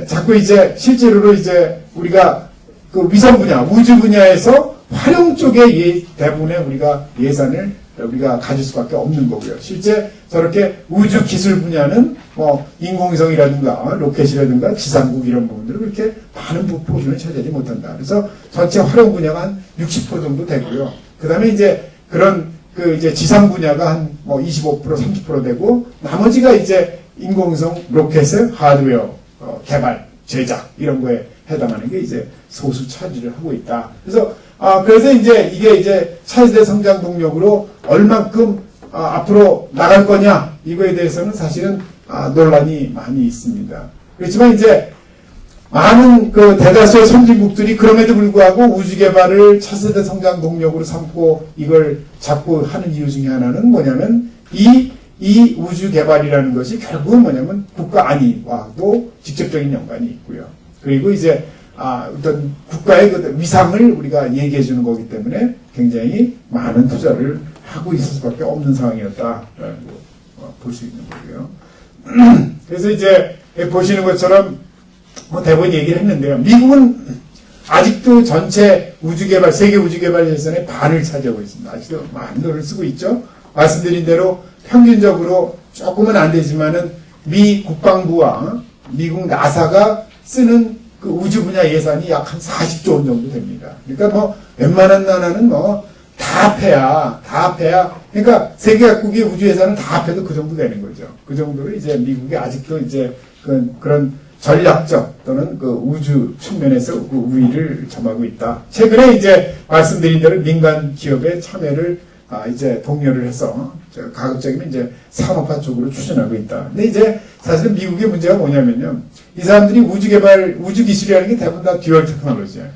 자꾸 이제 실제로로 이제 우리가 그 위성 분야, 우주 분야에서 활용 쪽에 대부분의 우리가 예산을 우리가 가질 수밖에 없는 거고요. 실제 저렇게 우주 기술 분야는 뭐 인공위성이라든가 로켓이라든가 지상국 이런 부분들을 그렇게 많은 포션을 차지하지 못한다. 그래서 전체 활용 분야가 한 60% 정도 되고요. 그 다음에 이제 그런 그 이제 지상 분야가 한 뭐 25% 30% 되고 나머지가 이제 인공위성 로켓의 하드웨어 개발, 제작 이런 거에 해당하는 게 이제 소수 차지를 하고 있다. 그래서 이제 이게 이제 차세대 성장 동력으로 얼만큼 앞으로 나갈 거냐 이거에 대해서는 사실은 논란이 많이 있습니다. 그렇지만 이제 많은 그 대다수의 선진국들이 그럼에도 불구하고 우주 개발을 차세대 성장 동력으로 삼고 이걸 잡고 하는 이유 중에 하나는 뭐냐면 이 우주 개발이라는 것이 결국은 뭐냐면 국가 안위와도 직접적인 연관이 있고요. 그리고 이제 어떤 국가의 그 위상을 우리가 얘기해 주는 거기 때문에 굉장히 많은 투자를 하고 있을 수밖에 없는 상황이었다라고 볼 수 있는 거고요. 그래서 이제 보시는 것처럼 뭐 대부분 얘기를 했는데요. 미국은 아직도 전체 우주개발, 세계 우주개발 예산의 반을 차지하고 있습니다. 아직도 많은 돈을 쓰고 있죠. 말씀드린 대로 평균적으로 조금은 안 되지만은 미 국방부와 미국 나사가 쓰는 그 우주 분야 예산이 약 한 40조 원 정도 됩니다. 그러니까 뭐 웬만한 나라는 뭐 다 합해야 그러니까 세계 각국의 우주 예산은 다 합해도 그 정도 되는 거죠. 그 정도로 이제 미국이 아직도 이제 그런 전략적 또는 그 우주 측면에서 그 우위를 점하고 있다. 최근에 이제 말씀드린 대로 민간 기업의 참여를 이제 독려를 해서 가급적이면 이제 산업화 쪽으로 추진하고 있다. 근데 이제 사실은 미국의 문제가 뭐냐면요. 이 사람들이 우주 개발, 우주 기술이라는 게 대부분 다 듀얼 테크놀로지예요.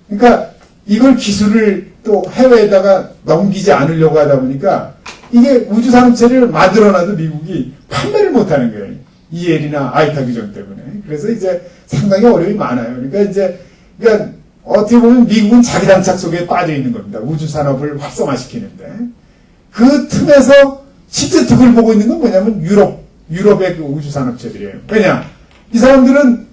그러니까 이걸 기술을 또 해외에다가 넘기지 않으려고 하다 보니까 이게 우주 산업체를 만들어놔도 미국이 판매를 못하는 거예요. EL이나 아이타 규정 때문에. 그래서 이제 상당히 어려움이 많아요. 그러니까 어떻게 보면 미국은 자기 당착 속에 빠져 있는 겁니다. 우주 산업을 활성화시키는데. 그 틈에서 실제 득을 보고 있는 건 뭐냐면 유럽의 그 우주 산업체들이에요. 왜냐? 이 사람들은,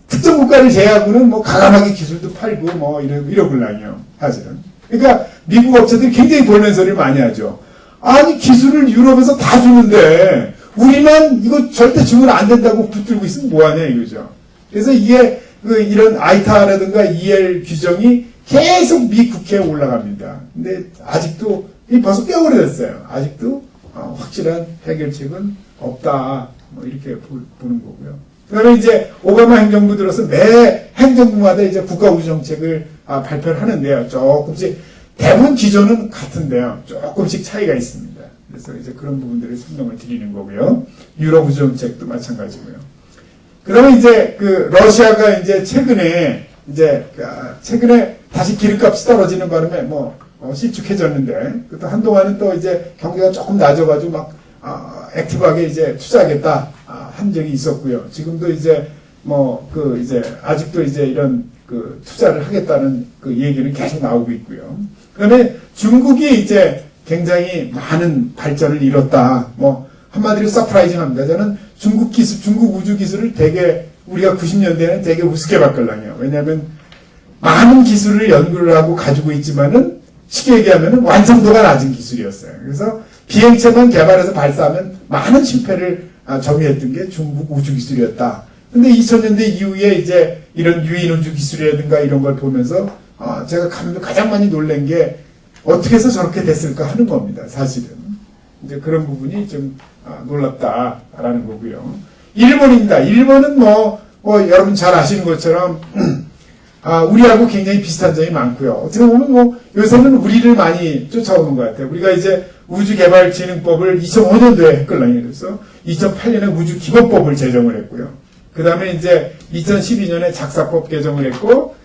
특정 국가를 제외하고는 뭐 가감하게 기술도 팔고 뭐 이러글랑이요. 사실은. 그러니까 미국 업체들이 굉장히 볼멘 소리를 많이 하죠. 아니, 기술을 유럽에서 다 주는데, 우리만 이거 절대 주면 안 된다고 붙들고 있으면 뭐하냐 이거죠. 그래서 이게 이런 아이타라든가 EL 규정이 계속 미 국회에 올라갑니다. 근데 아직도 벌써 꽤 오래됐어요. 아직도 확실한 해결책은 없다. 뭐 이렇게 보는 거고요. 그다음에 이제 오바마 행정부 들어서 매 행정부마다 이제 국가 우주 정책을 발표를 하는데요. 조금씩 대부분 기조는 같은데요. 조금씩 차이가 있습니다. 그래서 이제 그런 부분들을 설명을 드리는 거고요. 유럽 우주 정책도 마찬가지고요. 그다음에 이제 그 러시아가 이제 최근에 다시 기름값이 떨어지는 바람에 뭐 실축해졌는데, 또 한동안은 또 이제 경기가 조금 낮아가지고 막, 액티브하게 이제 투자하겠다, 한 적이 있었고요. 지금도 이제, 이제, 아직도 이제 이런 투자를 하겠다는 얘기는 계속 나오고 있고요. 그 다음에 중국이 이제 굉장히 많은 발전을 이뤘다. 한마디로 서프라이징 합니다. 저는 중국 우주 기술을 되게, 우리가 90년대에는 되게 우습게 봤거든요. 왜냐하면 많은 기술을 연구를 하고 가지고 있지만은 쉽게 얘기하면 완성도가 낮은 기술이었어요. 그래서 비행체만 개발해서 발사하면 많은 실패를 점유했던 게 중국 우주 기술이었다. 근데 2000년대 이후에 이제 이런 유인 우주 기술이라든가 이런 걸 보면서 제가 가장 많이 놀란 게 어떻게 해서 저렇게 됐을까 하는 겁니다. 사실은. 이제 그런 부분이 좀 놀랍다라는 거고요. 일본입니다. 일본은 여러분 잘 아시는 것처럼 우리하고 굉장히 비슷한 점이 많고요. 어떻게 보면 요새는 우리를 많이 쫓아오는 것 같아요. 우리가 이제 우주개발진흥법을 2005년도에 했거든요. 그래서 2008년에 우주기본법을 제정을 했고요. 그 다음에 이제 2012년에 작사법 개정을 했고,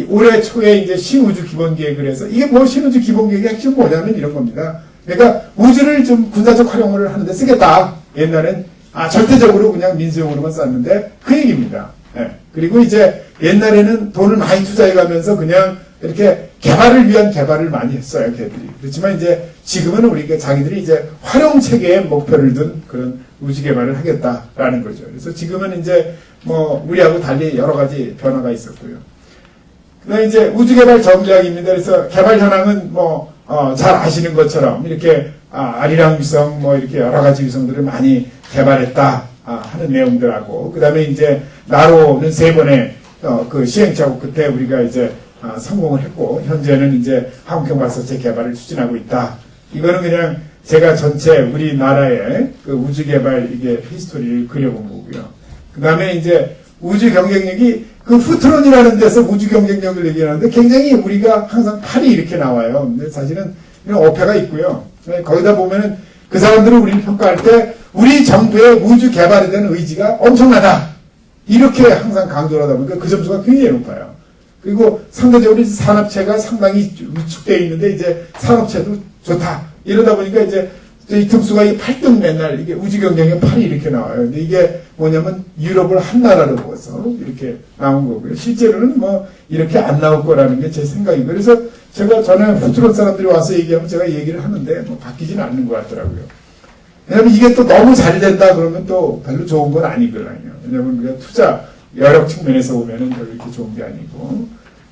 올해 초에 이제 신우주기본계획을 해서, 이게 신우주기본계획의 핵심은 뭐냐면 이런 겁니다. 그러니까 우주를 좀 군사적 활용을 하는데 쓰겠다. 옛날엔 절대적으로 그냥 민수용으로만 썼는데 그 얘기입니다. 예. 그리고 이제 옛날에는 돈을 많이 투자해가면서 그냥 이렇게 개발을 위한 개발을 많이 했어요, 걔들이. 그렇지만 이제 지금은 우리가 자기들이 이제 활용 체계에 목표를 둔 그런 우주 개발을 하겠다라는 거죠. 그래서 지금은 이제 우리하고 달리 여러 가지 변화가 있었고요. 그다음에 이제 우주 개발 전략입니다. 그래서 개발 현황은 잘 아시는 것처럼 이렇게 아리랑 위성 이렇게 여러 가지 위성들을 많이 개발했다 하는 내용들하고, 그 다음에 이제 나로는 3번의 시행착오 끝에 우리가 이제 성공을 했고, 현재는 이제 한국형 발사체 개발을 추진하고 있다. 이거는 그냥 제가 전체 우리나라의 우주 개발 이게 히스토리를 그려본 거고요. 그 다음에 이제 우주 경쟁력이 후트론이라는 데서 우주 경쟁력을 얘기하는데 굉장히 우리가 항상 8이 이렇게 나와요. 근데 사실은 이런 어폐가 있고요. 거기다 보면은 그 사람들은 우리를 평가할 때 우리 정부의 우주 개발에 대한 의지가 엄청나다. 이렇게 항상 강조를 하다 보니까 그 점수가 굉장히 높아요. 그리고 상대적으로 산업체가 상당히 위축되어 있는데 이제 산업체도 좋다. 이러다 보니까 이제 이 등수가 8등 맨날 이게 우주 경쟁력 8이 이렇게 나와요. 근데 이게 뭐냐면 유럽을 한 나라로 보아서 이렇게 나온 거고요. 실제로는 이렇게 안 나올 거라는 게 제 생각이고, 그래서 저는 후트론 사람들이 와서 얘기하면 제가 얘기를 하는데 바뀌지는 않는 것 같더라고요. 왜냐면 이게 또 너무 잘 된다 그러면 또 별로 좋은 건 아니거든요. 왜냐면 우리가 투자 여력 측면에서 보면은 별로 이렇게 좋은 게 아니고,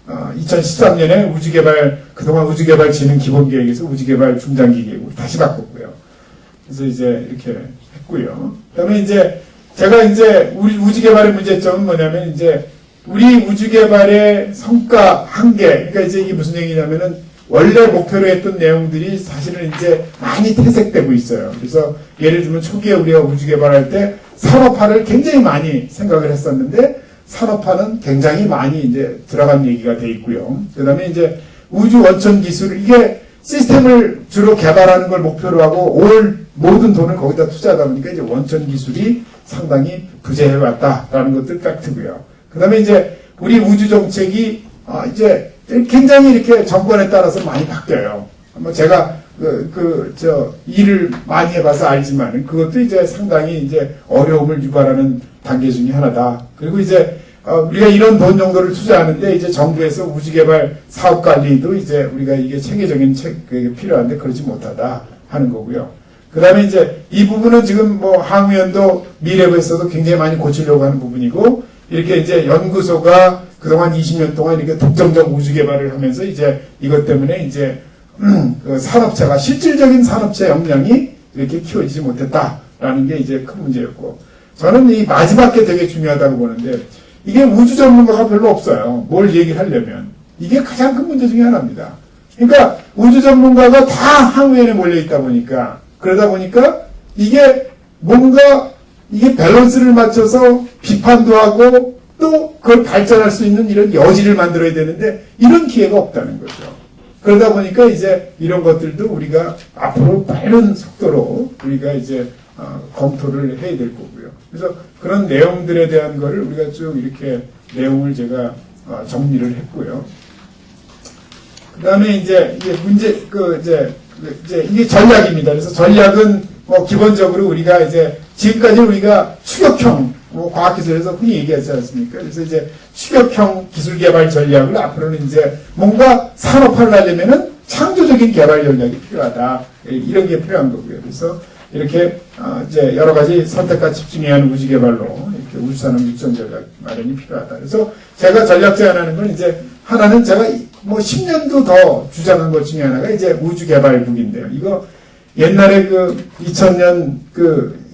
2013년에 그동안 우주개발진흥 기본계획에서 우주개발 중장기계획으로 다시 바꿨고요. 그래서 이제 이렇게 했고요. 그 다음에 이제 제가 이제 우리 우주개발의 문제점은 뭐냐면 이제 우리 우주개발의 성과 한계, 그러니까 이제 이게 무슨 얘기냐면은 원래 목표로 했던 내용들이 사실은 이제 많이 퇴색되고 있어요. 그래서 예를 들면 초기에 우리가 우주개발할 때 산업화를 굉장히 많이 생각을 했었는데 산업화는 굉장히 많이 이제 들어간 얘기가 돼 있고요. 그 다음에 이제 우주 원천 기술, 이게 시스템을 주로 개발하는 걸 목표로 하고 모든 돈을 거기다 투자하다 보니까 이제 원천 기술이 상당히 부재해왔다라는 것들 팩트고요. 그 다음에 이제 우리 우주 정책이 이제 굉장히 이렇게 정권에 따라서 많이 바뀌어요. 제가 일을 많이 해봐서 알지만 그것도 이제 상당히 이제 어려움을 유발하는 단계 중에 하나다. 그리고 이제 우리가 이런 돈 정도를 투자하는데 이제 정부에서 우주개발 사업 관리도 이제 우리가 이게 체계적인 그게 필요한데 그러지 못하다 하는 거고요. 그 다음에 이제 이 부분은 지금 항우연도 미래부에서도 굉장히 많이 고치려고 하는 부분이고, 이렇게 이제 연구소가 그동안 20년 동안 이렇게 독점적 우주개발을 하면서 이제 이것 때문에 이제 그 산업체가 실질적인 산업체 역량이 이렇게 키워지지 못했다라는 게 이제 큰 문제였고, 저는 이 마지막 게 되게 중요하다고 보는데, 이게 우주 전문가가 별로 없어요. 뭘 얘기하려면. 이게 가장 큰 문제 중에 하나입니다. 그러니까 우주 전문가가 다 항우연에 몰려있다 보니까, 그러다 보니까 이게 뭔가 이게 밸런스를 맞춰서 비판도 하고 또 그걸 발전할 수 있는 이런 여지를 만들어야 되는데 이런 기회가 없다는 거죠. 그러다 보니까 이제 이런 것들도 우리가 앞으로 빠른 속도로 우리가 이제 검토를 해야 될 거고요. 그래서 그런 내용들에 대한 거를 우리가 쭉 이렇게 내용을 제가 정리를 했고요. 그다음에 이제 이게 문제 이제 이게 전략입니다. 그래서 전략은 뭐 기본적으로 우리가 이제 지금까지 우리가 추격형 뭐 과학기술에서 흔히 얘기하지 않습니까? 그래서 이제 추격형 기술 개발 전략을 앞으로는 이제 뭔가 산업화를 하려면은 창조적인 개발 전략이 필요하다. 이런 게 필요한 거고요. 그래서 이렇게 이제 여러 가지 선택과 집중해야 하는 우주 개발로 이렇게 우주산업 육성 전략 마련이 필요하다. 그래서 제가 전략 제안하는 건 이제 하나는 제가 뭐 10년도 더 주장한 것 중에 하나가 이제 우주 개발국인데요. 이거 옛날에 2006년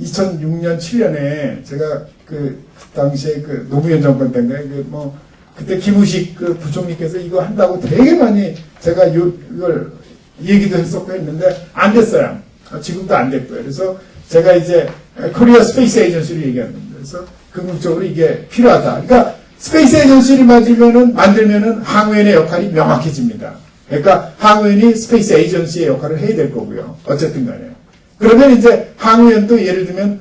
7년에 제가 그 당시에 노무현 정권 때인가요? 그때 김우식 부총리께서 이거 한다고 되게 많이 제가 이걸 얘기도 했었고 했는데 안 됐어요. 지금도 안 됐고요. 그래서 제가 이제 코리아 스페이스 에이전시를 얘기하는 겁니다. 그래서 궁극적으로 이게 필요하다. 그러니까 스페이스 에이전시를 만들면은 항우연의 역할이 명확해집니다. 그러니까 항우연이 스페이스 에이전시의 역할을 해야 될 거고요. 어쨌든 간에. 그러면 이제 항우연도 예를 들면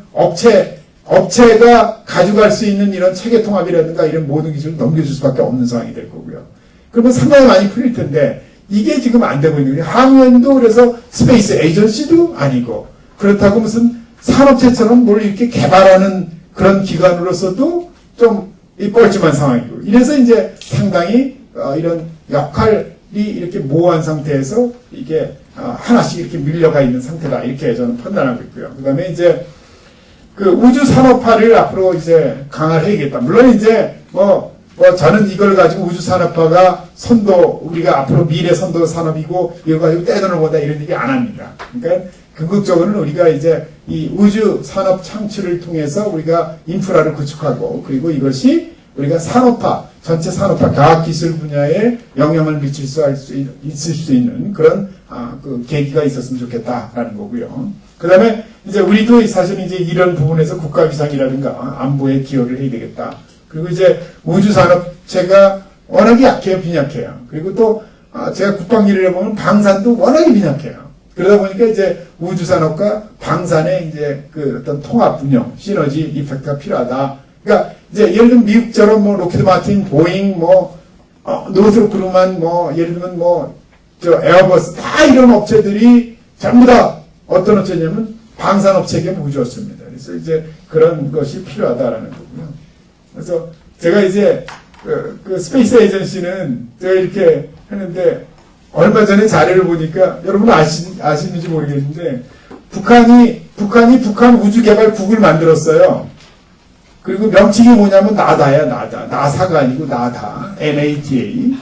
업체가 가져갈 수 있는 이런 체계 통합이라든가 이런 모든 기술을 넘겨줄 수밖에 없는 상황이 될 거고요. 그러면 상당히 많이 풀릴 텐데 이게 지금 안 되고 있는 거예요. 항우연도 그래서 스페이스 에이전시도 아니고 그렇다고 무슨 산업체처럼 뭘 이렇게 개발하는 그런 기관으로서도 좀 뻘쭘한 상황이고 이래서 이제 상당히 이런 역할이 이렇게 모호한 상태에서 이게 하나씩 이렇게 밀려가 있는 상태다 이렇게 저는 판단하고 있고요. 그 다음에 이제 우주 산업화를 앞으로 이제 강화를 해야겠다. 물론 이제 저는 이걸 가지고 우주 산업화가 우리가 앞으로 미래 선도 산업이고 이걸 가지고 떼돈을 보다 이런 얘기 안 합니다. 그러니까 궁극적으로는 우리가 이제 이 우주 산업 창출을 통해서 우리가 인프라를 구축하고 그리고 이것이 우리가 전체 산업화, 과학기술 분야에 영향을 미칠 있을 수 있는 그런 계기가 있었으면 좋겠다라는 거고요. 그 다음에 이제 우리도 사실 이제 이런 부분에서 국가위상이라든가 안보에 기여를 해야 되겠다. 그리고 이제 우주산업체가 워낙에 약해요, 빈약해요. 그리고 또 제가 국방일을 해보면 방산도 워낙에 빈약해요. 그러다 보니까 이제 우주산업과 방산의 이제 어떤 통합 운영, 시너지 이펙트가 필요하다. 그러니까 이제 예를 들면 미국처럼 로키드 마틴, 보잉, 노스롭 그루만, 예를 들면 에어버스 다 이런 업체들이 전부 다 어떤 업체냐면 방산업체계 우주업체입니다. 그래서 이제 그런 것이 필요하다라는 거고요. 그래서 제가 이제 스페이스 에이전시는 제가 이렇게 했는데 얼마 전에 자료를 보니까 여러분 아시는지 모르겠는데 북한 우주개발국을 만들었어요. 그리고 명칭이 뭐냐면 나다야, 나다. 나사가 아니고 나다. NATA.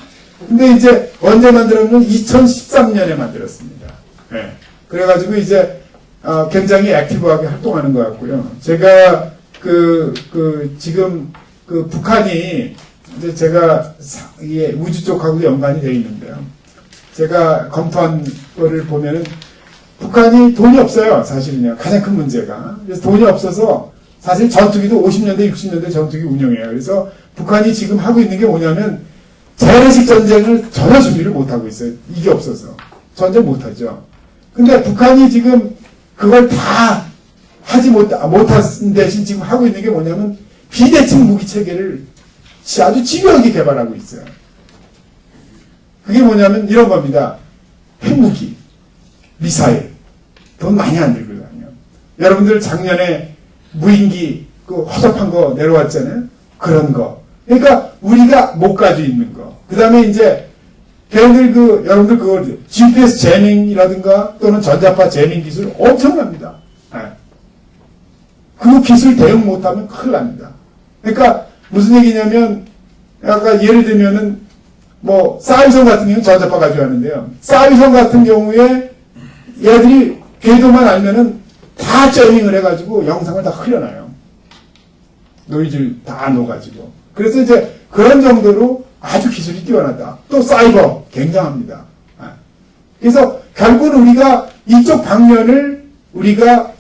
근데 이제 언제 만들었냐면 2013년에 만들었습니다. 네. 그래가지고 이제 굉장히 액티브하게 활동하는 것 같고요. 제가 지금 북한이 이제 제가 이게 우주 쪽하고 연관이 되어 있는데요. 제가 검토한 거를 보면은 북한이 돈이 없어요. 사실은요. 가장 큰 문제가. 그래서 돈이 없어서 사실 전투기도 50년대, 60년대 전투기 운영해요. 그래서 북한이 지금 하고 있는 게 뭐냐면 재래식 전쟁을 전혀 준비를 못하고 있어요. 이게 없어서. 전쟁 못하죠. 근데 북한이 지금 그걸 다 하지 못한 대신 지금 하고 있는 게 뭐냐면 비대칭 무기 체계를 아주 집요하게 개발하고 있어요. 그게 뭐냐면 이런 겁니다. 핵무기, 미사일, 돈 많이 안 들고요. 여러분들 작년에 무인기 허접한 거 내려왔잖아요. 그런 거. 그러니까 우리가 못 가지고 있는 거. 그 다음에 이제 걔네들 여러분들 그걸 GPS 제밍이라든가 또는 전자파 제밍 기술 엄청납니다. 네. 그 기술 대응 못하면 큰일 납니다. 그러니까 무슨 얘기냐면 아까 예를 들면은 싸위성 같은 경우는 전자파 가지고 하는데요. 싸위성 같은 경우에 얘들이 궤도만 알면은 다 제밍을 해가지고 영상을 다 흘려놔요. 노이즈를 다 넣어가지고. 그래서 이제 그런 정도로 아주 기술이 뛰어나다. 또 사이버 굉장합니다. 그래서 결국은 우리가 이쪽 방면을 우리가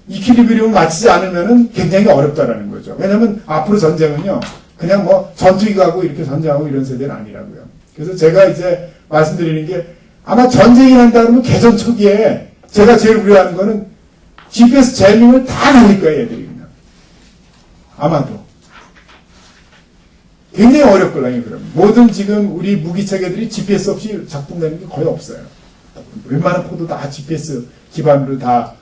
이퀄리브리움을 맞추지 않으면은 굉장히 어렵다라는 거죠. 왜냐면 앞으로 전쟁은요. 그냥 전투기 가고 이렇게 전쟁하고 이런 세대는 아니라고요. 그래서 제가 이제 말씀드리는 게 아마 전쟁이 난다 그러면 개전 초기에 제가 제일 우려하는 거는 GPS 제밍을 다 날릴 거예요, 얘들이 그냥. 아마도. 굉장히 어렵거든요, 그럼. 모든 지금 우리 무기 체계들이 GPS 없이 작동되는 게 거의 없어요. 웬만한 코드 다 GPS 기반으로 다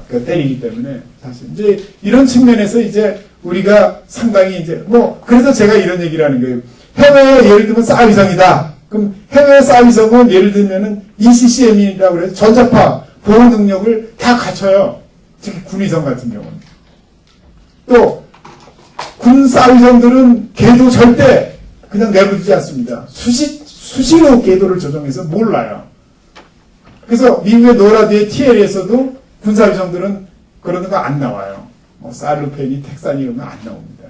때리기 때문에 사실 이제 이런 측면에서 이제 우리가 상당히 이제 그래서 제가 이런 얘기를 하는 거예요. 해외에 예를 들면 쌀위성이다. 그럼 해외 쌀위성은 예를 들면은 ECCM이라고 해서 전자파 보호 능력을 다 갖춰요. 특히 군위성 같은 경우는. 또 군 쌀위성들은 궤도 절대 그냥 내버리지 않습니다. 수시로 궤도를 조정해서 몰라요. 그래서 미국의 노라드의 TL에서도 군사위성들은 그런 거 안 나와요. 살루펜이, 텍산이 이런 거 안 나옵니다.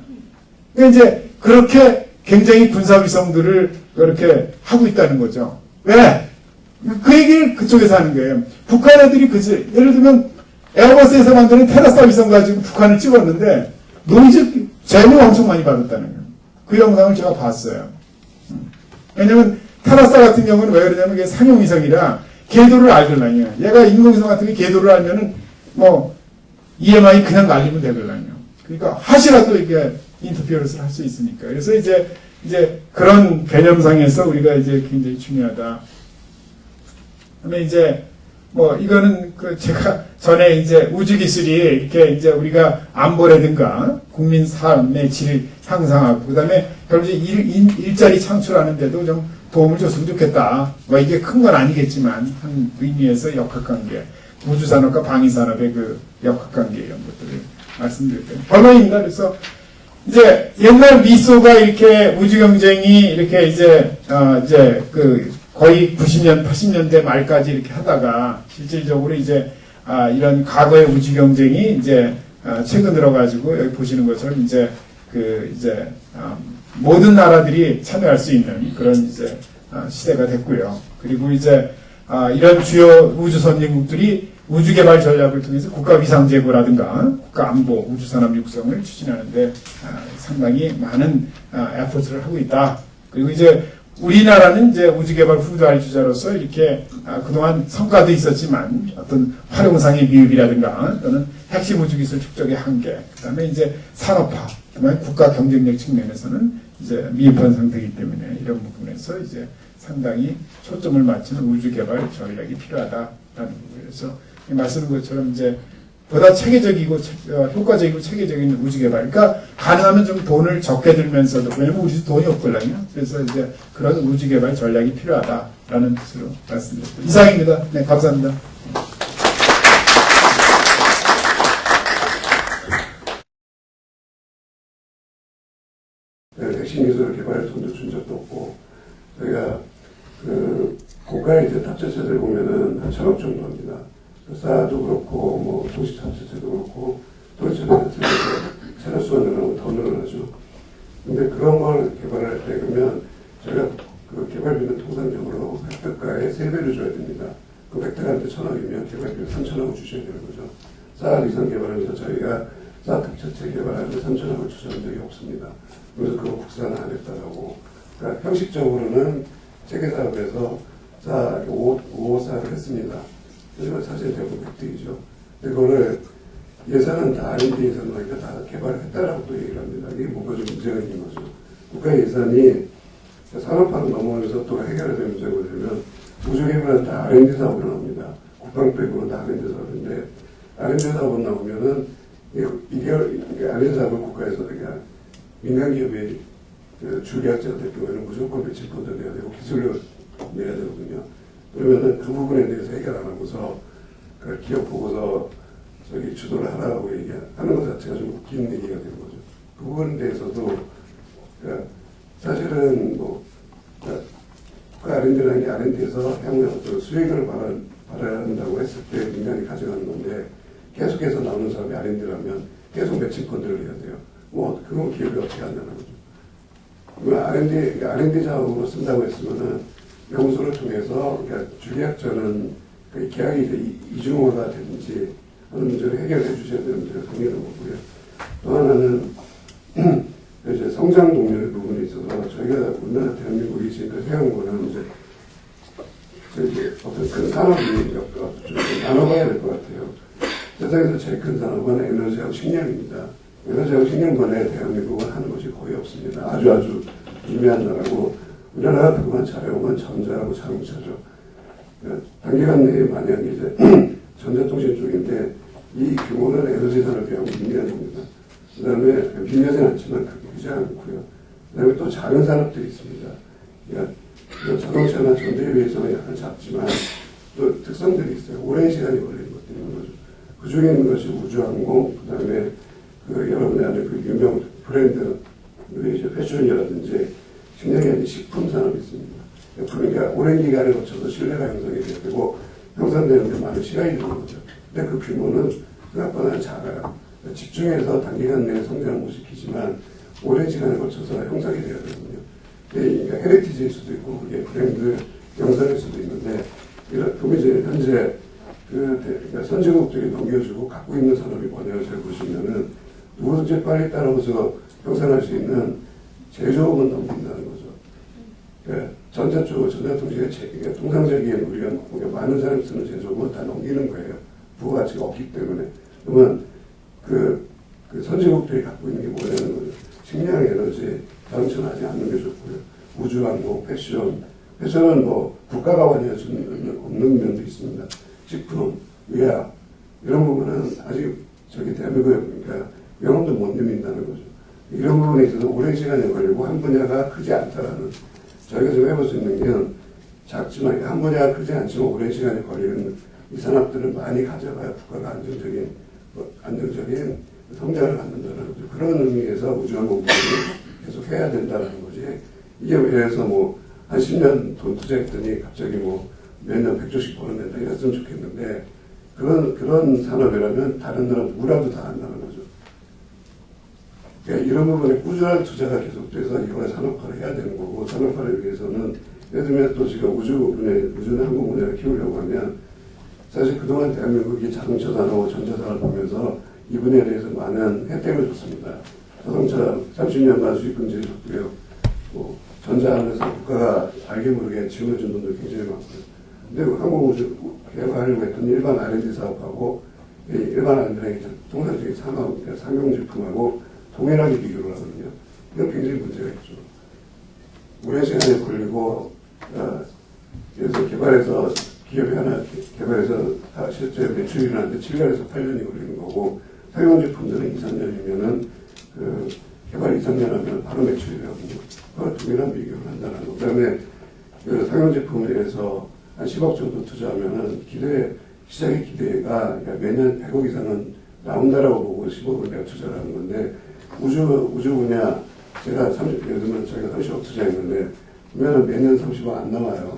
그러니까 이제 그렇게 굉장히 군사위성들을 그렇게 하고 있다는 거죠. 왜? 그 얘기를 그쪽에서 하는 거예요. 북한 애들이 예를 들면 에어버스에서 만드는 테라스타 위성 가지고 북한을 찍었는데 노이즈 재미 엄청 많이 받았다는 거예요. 그 영상을 제가 봤어요. 왜냐면 테라스타 같은 경우는 왜 그러냐면 그게 상용위성이라 궤도를 알거든요. 얘가 인공위성 같은 게 궤도를 알면은 EMI 그냥 날리면 되거든요. 그러니까 하시라도 이게 인터피어런스를 할 수 있으니까. 그래서 이제 그런 개념상에서 우리가 이제 굉장히 중요하다. 그다음에 이제 이거는 제가 전에 이제 우주기술이 이렇게 이제 우리가 안보라든가 국민 삶의 질 향상하고 그다음에 결국 일자리 창출하는데도 좀 도움을 줬으면 좋겠다. 이게 큰 건 아니겠지만 한 의미에서 역학관계, 우주산업과 방위산업의 그 역학관계 이런 것들을 말씀드렸어요. 결론입니다. 그래서 이제 옛날 미소가 이렇게 우주 경쟁이 이렇게 이제 거의 90년, 80년대 말까지 이렇게 하다가 실질적으로 이제 이런 과거의 우주 경쟁이 이제 최근 들어가지고 여기 보시는 것처럼 이제 모든 나라들이 참여할 수 있는 그런 이제 시대가 됐고요. 그리고 이제 이런 주요 우주 선진국들이 우주 개발 전략을 통해서 국가 위상 제고라든가 국가 안보, 우주 산업 육성을 추진하는데 상당히 많은 에포트를 하고 있다. 그리고 이제 우리나라는 이제 우주 개발 후발주자로서 이렇게 그동안 성과도 있었지만 어떤 활용상의 미흡이라든가 또는 핵심 우주 기술 축적의 한계, 그다음에 이제 산업화, 그다음에 국가 경쟁력 측면에서는 이제 미흡한 상태이기 때문에 이런 부분에서 이제 상당히 초점을 맞추는 우주 개발 전략이 필요하다라는 부분에서 말씀드린 것처럼 이제 보다 체계적이고 효과적이고 체계적인 우주 개발. 그러니까 가능하면 좀 돈을 적게 들면서도, 왜냐면 우리도 돈이 없거든요. 그래서 이제 그런 우주 개발 전략이 필요하다라는 뜻으로 말씀드렸습니다. 이상입니다. 네, 감사합니다. 핵심 기술을 개발해 돈도 준 적도 없고, 저희가 고가의 이제 탑재체들 보면은 한 1,000억 정도 합니다. 사도 그렇고, 도시 탑재체도 그렇고, 도시체도 차량 수가 늘어나면 더 늘어나죠. 근데 그런 걸 개발할 때 그러면 저희가 그 개발비는 통상적으로 획득가의 3배를 줘야 됩니다. 그 획득한테 1,000억이면 개발비를 3,000억을 주셔야 되는 거죠. 쌀 이상 개발하면서 저희가 쌀 탑재체 개발하는데 3,000억을 투자한 적이 없습니다. 그래서 그거 국산 안 했다라고. 그러니까 형식적으로는 체계사업에서 5호사를 했습니다. 하지만 사실 대부분 획득이죠. 근데 그거를 예산은 다 R&D 예산으로 하니까 다 개발을 했다라고 또 얘기를 합니다. 이게 뭔가 좀 문제가 있는 거죠. 국가 예산이 산업화로 넘어오면서 또 해결해야 될 문제가 뭐냐면 우주 개발은 다 R&D 사업으로 나옵니다. 국방 빼고는 다 R&D 사업인데 R&D 사업은 나오면은 이게 R&D 사업을 국가에서 그냥 민간 기업의 주계약자가 될 경우에는 무조건 배치권도 내야 되고 기술료 내야 되거든요. 그러면은 그 부분에 대해서 해결 안 하고서 그 기업 보고서 주도를 하라고 얘기하는 것 자체가 좀 웃기는 얘기가 되는 거죠. 그 부분에 대해서도 사실은 국가 R&D라는 게 R&D에서 향후 어떤 수익을 발휘한다고 했을 때 민간이 가져가는 건데 계속해서 나오는 사업이 R&D라면 계속 매칭권들을 해야 돼요. 그건 기업이 어떻게 한다는 거죠. R&D 작업으로 쓴다고 했으면은 연구소를 통해서 주계약자는 계약이 이제 이중화가 되든지 하는 문제를 해결해 주셔야 되는 문제가 당연한 거고요. 또 하나는 이제 성장 동력의 부분에 있어서 저희가 우리나라 대한민국이 지금까지 해온 거는 이제 어떤 큰 산업이 좀 나눠봐야 될 것 같아요. 세상에서 제일 큰 산업은 에너지하고 식량입니다. 에너지하고 식량만에 대한민국은 하는 것이 거의 없습니다. 아주 유명한 나라고 우리나라가 그만 잘해오면 전자하고 자동차죠. 단기간 내에 만약 이제 전자통신 쪽인데 이 규모는 에너지 산업이하고 빈비하입니다. 그 다음에 빈비하지는 않지만 크지 않고요. 그 다음에 또 작은 산업들이 있습니다. 그러니까 자동차나 전대에 비해서는 약간 작지만 또 특성들이 있어요. 오랜 시간이 걸리는 것들이 있는 거죠. 그 중에 있는 것이 우주항공, 그 다음에 여러분이 아는 그 유명 브랜드, 이제 패션이라든지 식량이 아닌 식품 산업이 있습니다. 그러니까 오랜 기간을 거쳐서 신뢰가 형성이 되고 형성되는데 많은 시간이 드는 거죠. 근데 그 규모는 생각보다는 작아요. 집중해서 단기간 내에 성장을 못 시키지만 오랜 시간을 거쳐서 형성이 되어야 되거든요. 그러니까 헤리티지일 수도 있고 그게 브랜드 영상일 수도 있는데 그럼 이제 현재 그러니까 선진국들이 넘겨주고 갖고 있는 산업이 뭐냐고 잘 보시면은 누구든지 빨리 따라오서 형성할 수 있는 제조업은 넘긴다는 거죠. 그러니까 전자 쪽, 전자통신의 그러니까 통상적인 우리가 많은 사람이 쓰는 제조업은 다 넘기는 거예요. 부가가치가 없기 때문에. 그러면 그 선진국들이 갖고 있는 게 뭐냐는 거죠. 식량, 에너지, 자동차는 하지 않는 게 좋고요. 우주항공, 패션은 뭐 국가가 관여할 수 없는 면도 있습니다. 식품, 의학 이런 부분은 아직 저기 대한민국에 보니까 영업도 못 내민다는 거죠. 이런 부분에 있어서 오랜 시간이 걸리고 한 분야가 크지 않다라는 저희가 좀 해볼 수 있는 게 작지만 한 분야가 크지 않지만 오랜 시간이 걸리는 이 산업들을 많이 가져가야 국가가 안정적인 성장을 갖는다는 거죠. 그런 의미에서 우주항공 부분을 계속 해야 된다는 거지. 이게 예를 들어서 뭐 한 10년 돈 투자했더니 갑자기 뭐 매년 100조씩 벌어낸다 이랬으면 좋겠는데 그런 산업이라면 다른 나라 누구라도 다 한다는 거죠. 그러니까 이런 부분에 꾸준한 투자가 계속돼서 이걸 산업화를 해야 되는 거고 산업화를 위해서는 예를 들면 또 지금 우주나 항공 분야를 키우려고 하면 사실 그동안 대한민국이 자동차 산업, 전자 산업을 보면서 이 분야에 대해서 많은 혜택을 줬습니다. 자동차 30년간 수입 금지를 줬고요. 뭐 전자하면서 국가가 알게 모르게 지원해준 분들 굉장히 많고요. 근데 항공우주 개발하려고 했던 일반 R&D 사업하고 일반 R&D랑 통상적인 상용제품하고 동일하게 비교를 하거든요. 이건 굉장히 문제가 있죠. 오랜 시간이 걸리고 그래서 기업이 하나 개발해서 실제 매출이 나는데 7년에서 8년이 걸리는 거고 상용제품들은 2, 3년이면은 개발 2, 3년 하면 바로 매출이 나거든요. 그걸 동일한 비교를 한다는 거. 그 다음에 상용제품에 대해서 한 10억 정도 투자하면은 시장의 기대가 그러니까 매년 100억 이상은 나온다라고 보고 10억을 내가 투자를 하는 건데 우주 분야 제가 예를 들면 저희가 30억 투자했는데 보면은 매년 30억 안 나와요.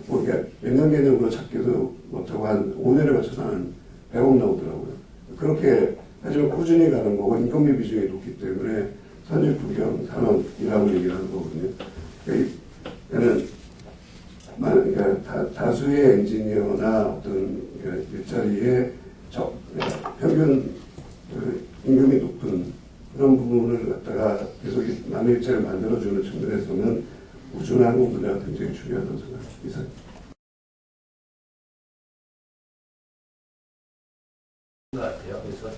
그러니까 매년 개념으로 찾기도 못하고 한 5년에 맞춰서 한 100억 나오더라고요. 그렇게 하지만 꾸준히 가는 거고 인건비 비중이 높기 때문에 선진국형 산업이라고 얘기를 하는 거거든요. 그러니까 다수의 엔지니어나 어떤 일자리에 평균 임금이 높은 그런 부분을 갖다가 계속 남의 일자리를 만들어주는 측면에서는 우주나 항공 분야가 굉장히 중요하다고 생각합니다. 이상. 것 같아요. 그래서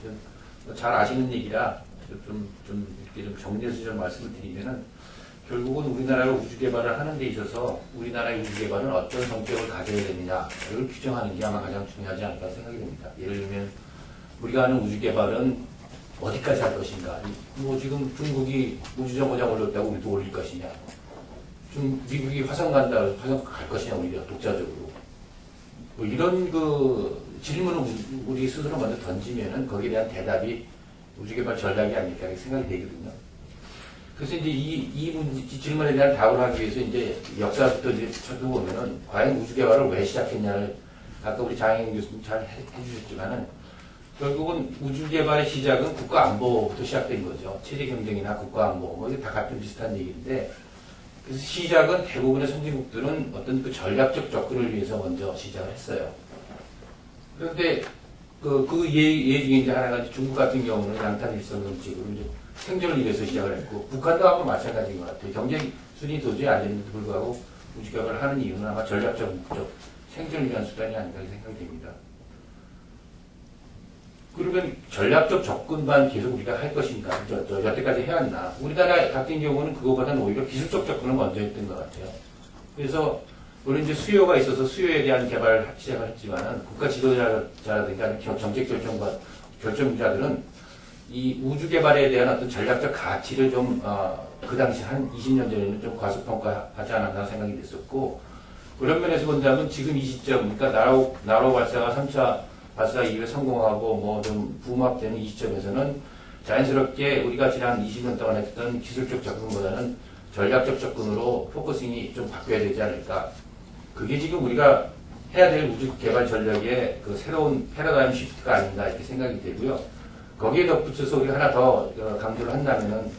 잘 아시는 얘기라 좀 정리해서 좀 말씀을 드리면은 결국은 우리나라가 우주 개발을 하는 데 있어서 우리나라의 우주 개발은 어떤 성격을 가져야 되느냐를 규정하는 게 아마 가장 중요하지 않을까 생각이 됩니다. 예를 들면 우리가 하는 우주 개발은 어디까지 할 것인가. 뭐 지금 중국이 우주정거장 올렸다고 우리도 올릴 것이냐. 좀 미국이 화성 갈 것이냐 우리가 독자적으로. 뭐 이런 질문을 우리 스스로 먼저 던지면은 거기에 대한 대답이 우주개발 전략이 아닐까 생각이 되거든요. 그래서 이제 이 질문에 대한 답을 하기 위해서 이제 역사부터 이제 찾아보면은 과연 우주개발을 왜 시작했냐를 아까 우리 장혜인 교수님 잘 해주셨지만은 결국은 우주개발의 시작은 국가안보부터 시작된 거죠. 체제경쟁이나 국가안보, 뭐 이게 다 같은 비슷한 얘기인데 그래서 시작은 대부분의 선진국들은 어떤 그 전략적 접근을 위해서 먼저 시작을 했어요. 그런데 예 중에 이제 하나가 중국 같은 경우는 양탄 일선 정책으로 이제 생존을 위해서 시작을 했고 북한도 아마 마찬가지인 것 같아요. 경제 순위 도저히 안 되는데도 불구하고 우주 개발을 하는 이유는 아마 전략적 목적, 생존을 위한 수단이 아닌가 생각이 됩니다. 그러면 전략적 접근만 계속 우리가 할 것인가? 여태까지 해왔나? 우리나라 같은 경우는 그거보다는 오히려 기술적 접근을 먼저 했던 것 같아요. 그래서 물론 이제 수요가 있어서 수요에 대한 개발을 시작을 했지만은 국가 지도자라든가 정책 결정자들은 이 우주 개발에 대한 어떤 전략적 가치를 좀, 그 당시 한 20년 전에는 좀 과소평가하지 않았나 생각이 됐었고, 그런 면에서 본다면 지금 이 시점, 그러니까 나로 발사가 3차 발사 이후에 성공하고 뭐 좀 붐업되는 이 시점에서는 자연스럽게 우리가 지난 20년 동안 했던 기술적 접근보다는 전략적 접근으로 포커싱이 좀 바뀌어야 되지 않을까. 그게 지금 우리가 해야 될 우주 개발 전략의 그 새로운 패러다임 시프트가 아닌가 이렇게 생각이 되고요. 거기에 덧붙여서 우리가 하나 더 강조를 한다면은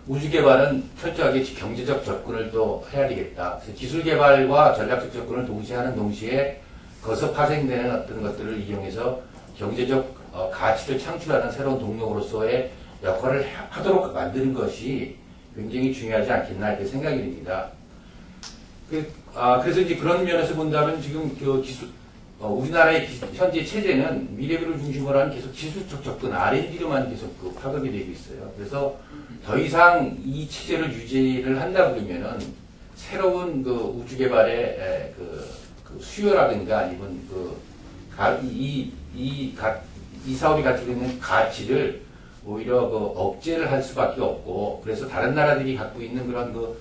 우주 개발은 철저하게 경제적 접근을 또 해야 되겠다. 그래서 기술 개발과 전략적 접근을 동시에 하는 동시에 거기서 파생되는 어떤 것들을 이용해서 경제적 가치를 창출하는 새로운 동력으로서의 역할을 하도록 만드는 것이 굉장히 중요하지 않겠나 이렇게 생각이 됩니다. 그래서 이제 그런 면에서 본다면 지금 그 우리나라의 현재 체제는 미래비를 중심으로 하는 계속 기술적 접근, R&D로만 계속 파급이 되고 있어요. 그래서 더 이상 이 체제를 유지를 한다 그러면은 새로운 그 우주 개발의 그 수요라든가 아니면 이 사업이 가지고 있는 가치를 오히려 억제를 할 수밖에 없고, 그래서 다른 나라들이 갖고 있는 그런 그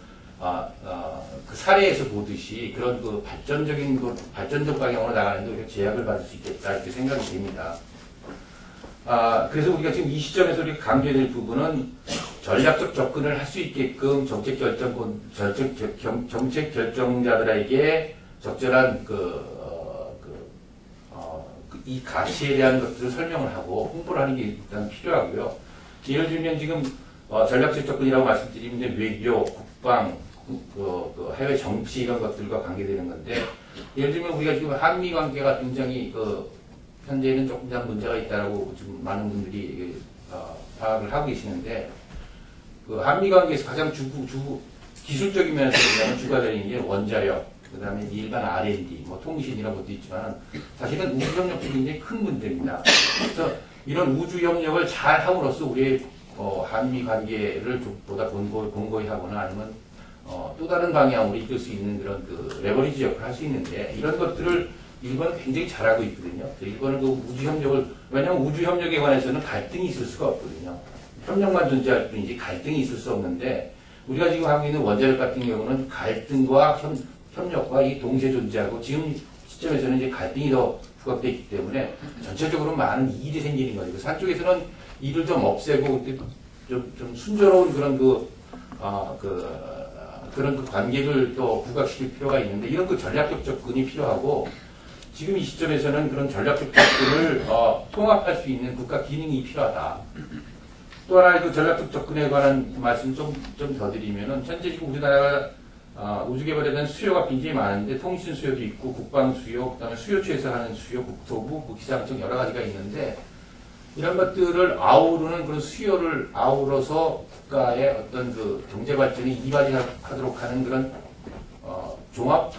사례에서 보듯이 그런 발전적 방향으로 나가는데 오히려 제약을 받을 수 있겠다 이렇게 생각이 됩니다. 그래서 우리가 지금 이 시점에서 우리가 강조해야 될 부분은 전략적 접근을 할 수 있게끔 정책 결정자들에게 적절한 이 가치에 대한 것들을 설명을 하고 홍보를 하는 게 일단 필요하고요. 예를 들면 지금 전략적 접근이라고 말씀드리면 외교, 국방, 해외 정치 이런 것들과 관계되는 건데, 예를 들면 우리가 지금 한미 관계가 굉장히 현재는 조금 더 문제가 있다라고 지금 많은 분들이 파악을 하고 계시는데, 한미 관계에서 가장 기술적인 면에서 보면 주가 되는 게 원자력, 그 다음에 일반 R&D, 통신 이런 것도 있지만 사실은 우주협력도 굉장히 큰 문제입니다. 그래서 이런 우주협력을 잘 함으로써 우리의 한미 관계를 보다 공고히 하거나 아니면 또 다른 방향으로 이끌 수 있는 그런 레버리지 역할을 할 수 있는데, 이런 것들을 일본은 굉장히 잘하고 있거든요. 일본은 우주협력을, 왜냐하면 우주협력에 관해서는 갈등이 있을 수가 없거든요. 협력만 존재할 뿐이지 갈등이 있을 수 없는데, 우리가 지금 하고 있는 원자력 같은 경우는 갈등과 협력과 이 동시에 존재하고, 지금 시점에서는 이제 갈등이 더 부각되어 있기 때문에 전체적으로 많은 일이 생기는 거죠. 그래서 한쪽에서는 일을 좀 없애고 좀 순조로운 그런 관계를 또 부각시킬 필요가 있는데, 이런 전략적 접근이 필요하고, 지금 이 시점에서는 그런 전략적 접근을 통합할 수 있는 국가 기능이 필요하다. 또 하나의 전략적 접근에 관한 말씀 좀 더 드리면은, 현재 지금 우리나라가 우주 개발에 대한 수요가 굉장히 많은데, 통신 수요도 있고, 국방 수요, 그 다음에 수요처에서 하는 수요, 국토부, 기상청 여러 가지가 있는데, 이런 것들을 아우르는 그런 수요를 아우러서 국가의 어떤 경제 발전에 이바지하도록 하는 그런 통합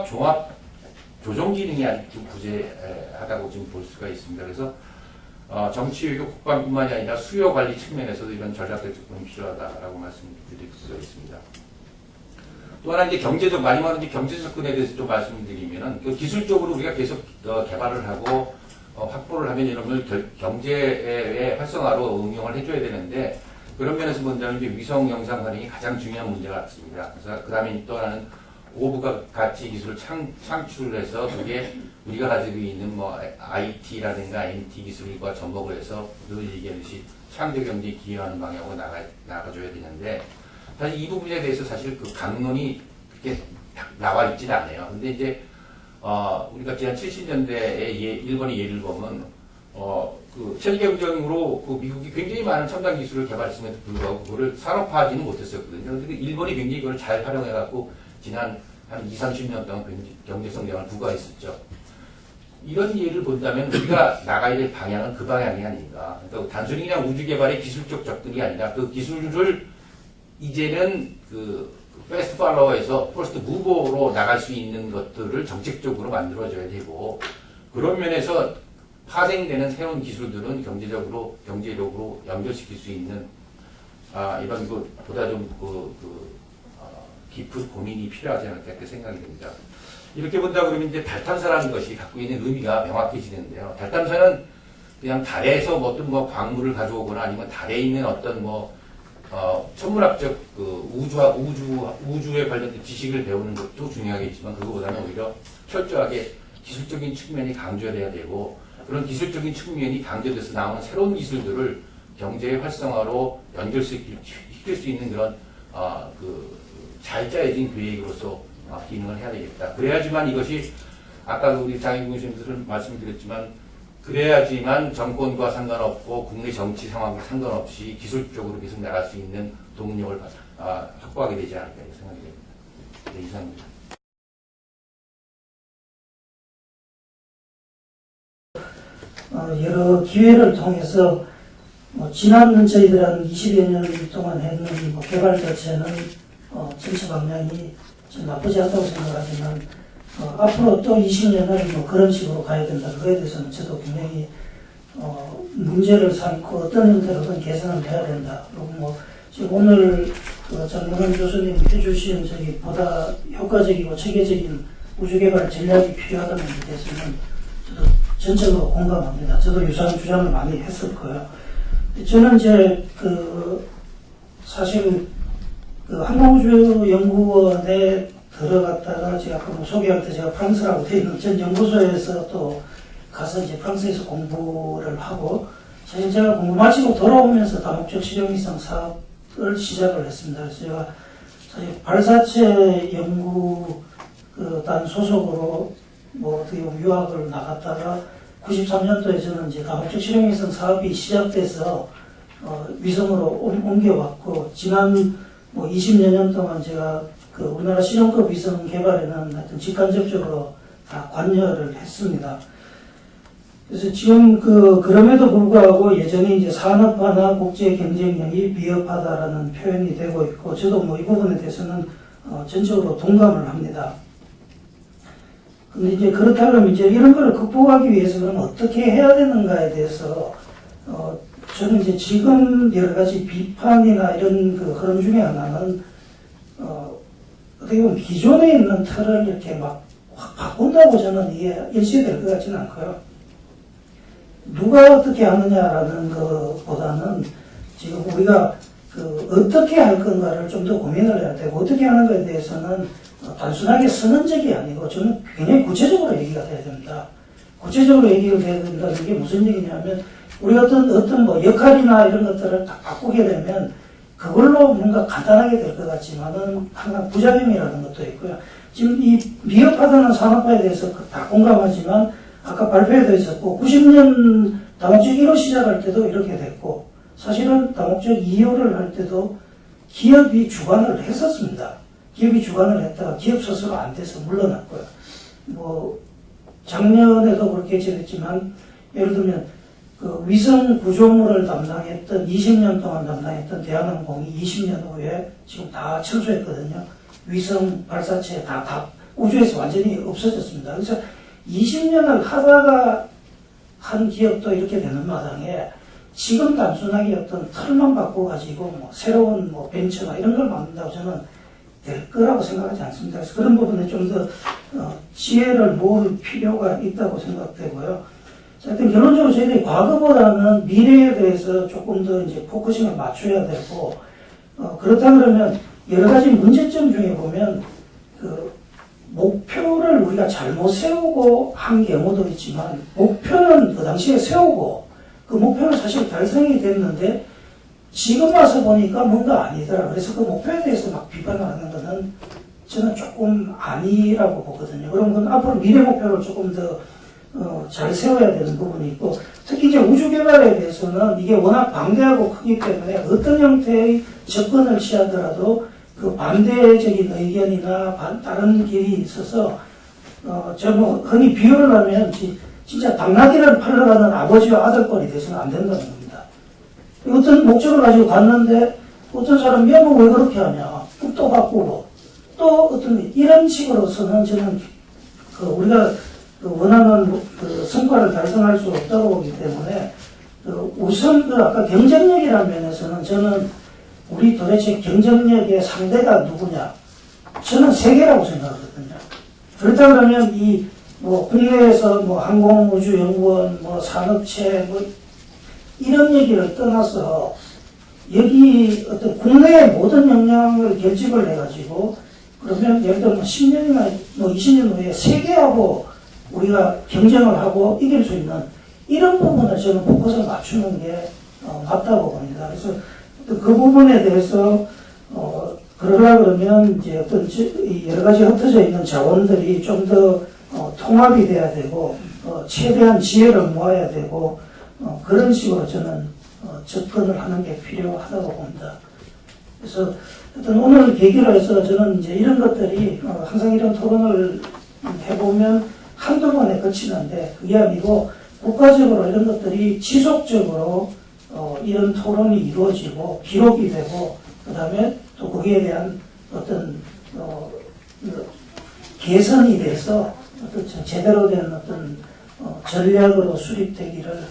종합 조정 기능이 아직 좀 부재하다고 지금 볼 수가 있습니다. 그래서 정치 외교 국방뿐만이 아니라 수요 관리 측면에서도 이런 전략적 접근이 필요하다라고 말씀드릴 수가 있습니다. 또 하나 이제 많이 말하는 경제 접근에 대해서 좀 말씀드리면은, 기술적으로 우리가 계속 개발을 하고 확보를 하면 이런 걸 경제의 활성화로 응용을 해줘야 되는데, 그런 면에서 본다면 이제 위성 영상 활용이 가장 중요한 문제 같습니다. 그래서 그 다음에 또 하나는 고부가 가치 기술을 창출해서 그게 우리가 가지고 있는 IT라든가 MT 기술과 접목을 해서 늘 얘기하듯이 창조 경제에 기여하는 방향으로 나가줘야 되는데, 사실 이 부분에 대해서 사실 강론이 그렇게 나와 있지는 않아요. 근데 이제 우리가 지난 70년대에 일본의 예를 보면 세계 경쟁으로 미국이 굉장히 많은 첨단 기술을 개발했음에도 불구하고 그거를 산업화하지는 못했었거든요. 근데 일본이 굉장히 그걸 잘 활용해갖고 지난 한 20-30년 동안 경제 성장을 부과했었죠. 이런 예를 본다면 우리가 나가야 될 방향은 그 방향이 아닌가. 그러니까 단순히 그냥 우주 개발의 기술적 접근이 아니라 그 기술을 이제는 패스트 팔로워에서 퍼스트 무버로 나갈 수 있는 것들을 정책적으로 만들어줘야 되고, 그런 면에서 파생되는 새로운 기술들은 경제력으로 연결시킬 수 있는 이런 것보다 좀 깊은 고민이 필요하지 않을까 이렇게 생각이 됩니다. 이렇게 본다 그러면 이제 달 탐사라는 것이 갖고 있는 의미가 명확해지는데요. 달 탐사는 그냥 달에서 어떤 광물을 가져오거나 아니면 달에 있는 어떤 천문학적 우주에 관련된 지식을 배우는 것도 중요하겠지만 그거보다는 오히려 철저하게 기술적인 측면이 강조돼야 되고 그런 기술적인 측면이 강조돼서 나오는 새로운 기술들을 경제의 활성화로 연결시킬 수 있는 그런 잘 짜여진 계획으로서 기능을 해야 되겠다. 그래야지만 이것이 아까 우리 장인국 선생님들은 말씀드렸지만 그래야지만 정권과 상관없고 국내 정치 상황과 상관없이 기술적으로 계속 나갈 수 있는 동력을 확보하게 되지 않을까 생각이 됩니다. 네, 이상입니다. 여러 기회를 통해서 지난 저희들 한 20여 년 동안 했는 개발 자체는 전체 방향이 좀 나쁘지 않다고 생각하지만 앞으로 또 20년을 그런 식으로 가야 된다. 그거에 대해서는 저도 굉장히 문제를 삼고 어떤 형태로든 개선을 해야 된다. 그리고 지금 오늘 장명환 교수님 해주신 보다 효과적이고 체계적인 우주개발 전략이 필요하다는 데 대해서는 저도 전적으로 공감합니다. 저도 유사한 주장을 많이 했을 거예요. 저는 이제 사실 항공우주연구원에 들어갔다가 제가 아까 소개할 때 제가 프랑스라고 되어 있는 전 연구소에서 또 가서 이제 프랑스에서 공부를 하고 사실 제가 공부 마치고 돌아오면서 다목적 실용 이상 사업을 시작을 했습니다. 그래서 제가 사실 발사체 연구단 소속으로 어떻게 보면 유학을 나갔다가 93년도에 저는 이제 다목적 실용 이상 사업이 시작돼서 위성으로 옮겨왔고 지난 20여 년 동안 제가 우리나라 실용급 위성 개발에는 하여튼 직간접적으로 다 관여를 했습니다. 그래서 지금 그럼에도 불구하고 여전히 이제 산업화나 국제 경쟁력이 미흡하다라는 표현이 되고 있고 저도 이 부분에 대해서는 전적으로 동감을 합니다. 근데 이제 그렇다면 이제 이런 거를 극복하기 위해서 그러면 어떻게 해야 되는가에 대해서 저는 이제 지금 여러 가지 비판이나 이런 흐름 중에 하나는 어떻게 보면 기존에 있는 틀을 이렇게 막 확 바꾼다고 저는 이게 일치될 것 같지는 않고요. 누가 어떻게 하느냐라는 것보다는 지금 우리가 어떻게 할 건가를 좀 더 고민을 해야 되고 어떻게 하는 것에 대해서는 단순하게 선언적이 아니고 저는 굉장히 구체적으로 얘기가 돼야 됩니다. 구체적으로 얘기가 돼야 된다는 게 무슨 얘기냐면 우리가 어떤 역할이나 이런 것들을 다 바꾸게 되면 그걸로 뭔가 간단하게 될 것 같지만은 항상 부작용이라는 것도 있고요. 지금 이 미흡하다는 산업화에 대해서 다 공감하지만 아까 발표에도 있었고 90년 다목적 1호 시작할 때도 이렇게 됐고 사실은 다목적 2호를 할 때도 기업이 주관을 했었습니다. 기업이 주관을 했다가 기업 스스로 안 돼서 물러났고요. 작년에도 그렇게 됐지만 예를 들면 위성 구조물을 담당했던 20년 동안 담당했던 대한항공이 20년 후에 지금 다 철수했거든요. 위성 발사체 다 우주에서 완전히 없어졌습니다. 그래서 20년을 하다가 한 기업도 이렇게 되는 마당에 지금 단순하게 어떤 틀만 바꿔가지고 새로운 벤처나 이런 걸 만든다고 저는 될 거라고 생각하지 않습니다. 그래서 그런 부분에 좀 더 지혜를 모을 필요가 있다고 생각되고요. 하여튼 결론적으로 저희들이 과거보다는 미래에 대해서 조금 더 이제 포커싱을 맞춰야 되고, 그렇다 그러면 여러 가지 문제점 중에 보면, 목표를 우리가 잘못 세우고 한 경우도 있지만, 목표는 그 당시에 세우고, 그 목표는 사실 달성이 됐는데, 지금 와서 보니까 뭔가 아니더라. 그래서 그 목표에 대해서 막 비판을 하는 것은 저는 조금 아니라고 보거든요. 그럼 그건 앞으로 미래 목표를 조금 더 잘 세워야 되는 부분이 있고, 특히 이제 우주 개발에 대해서는 이게 워낙 방대하고 크기 때문에 어떤 형태의 접근을 취하더라도 그 반대적인 의견이나 다른 길이 있어서, 제가 흔히 비유를 하면 진짜 당나귀를 팔러가는 아버지와 아들뻘이 돼서는 안 된다는 겁니다. 어떤 목적을 가지고 갔는데 어떤 사람이 왜 그렇게 하냐. 또 바꾸고 또 어떤 이런 식으로서는 저는 우리가 원하는 그 성과를 달성할 수 없다고 보기 때문에 우선 아까 경쟁력이라는 면에서는 저는 우리 도대체 경쟁력의 상대가 누구냐? 저는 세계라고 생각하거든요. 그렇다 그러면 국내에서 항공우주연구원, 산업체, 이런 얘기를 떠나서 여기 어떤 국내의 모든 역량을 결집을 해가지고 그러면 예를 들면 10년이나 20년 후에 세계하고 우리가 경쟁을 하고 이길 수 있는 이런 부분을 저는 포커스를 맞추는 게 맞다고 봅니다. 그래서 그 부분에 대해서 그러려고 그러면 이제 어떤 여러 가지 흩어져 있는 자원들이 좀 더 통합이 돼야 되고 최대한 지혜를 모아야 되고 그런 식으로 저는 접근을 하는 게 필요하다고 봅니다. 그래서 어떤 오늘 계기로 해서 저는 이제 이런 것들이 항상 이런 토론을 해보면 한두 번에 그치는데 그게 아니고 국가적으로 이런 것들이 지속적으로 이런 토론이 이루어지고 기록이 되고 그 다음에 또 거기에 대한 어떤 개선이 돼서 어떤 제대로 된 어떤 전략으로 수립되기를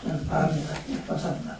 저는 바랍니다. 감사합니다.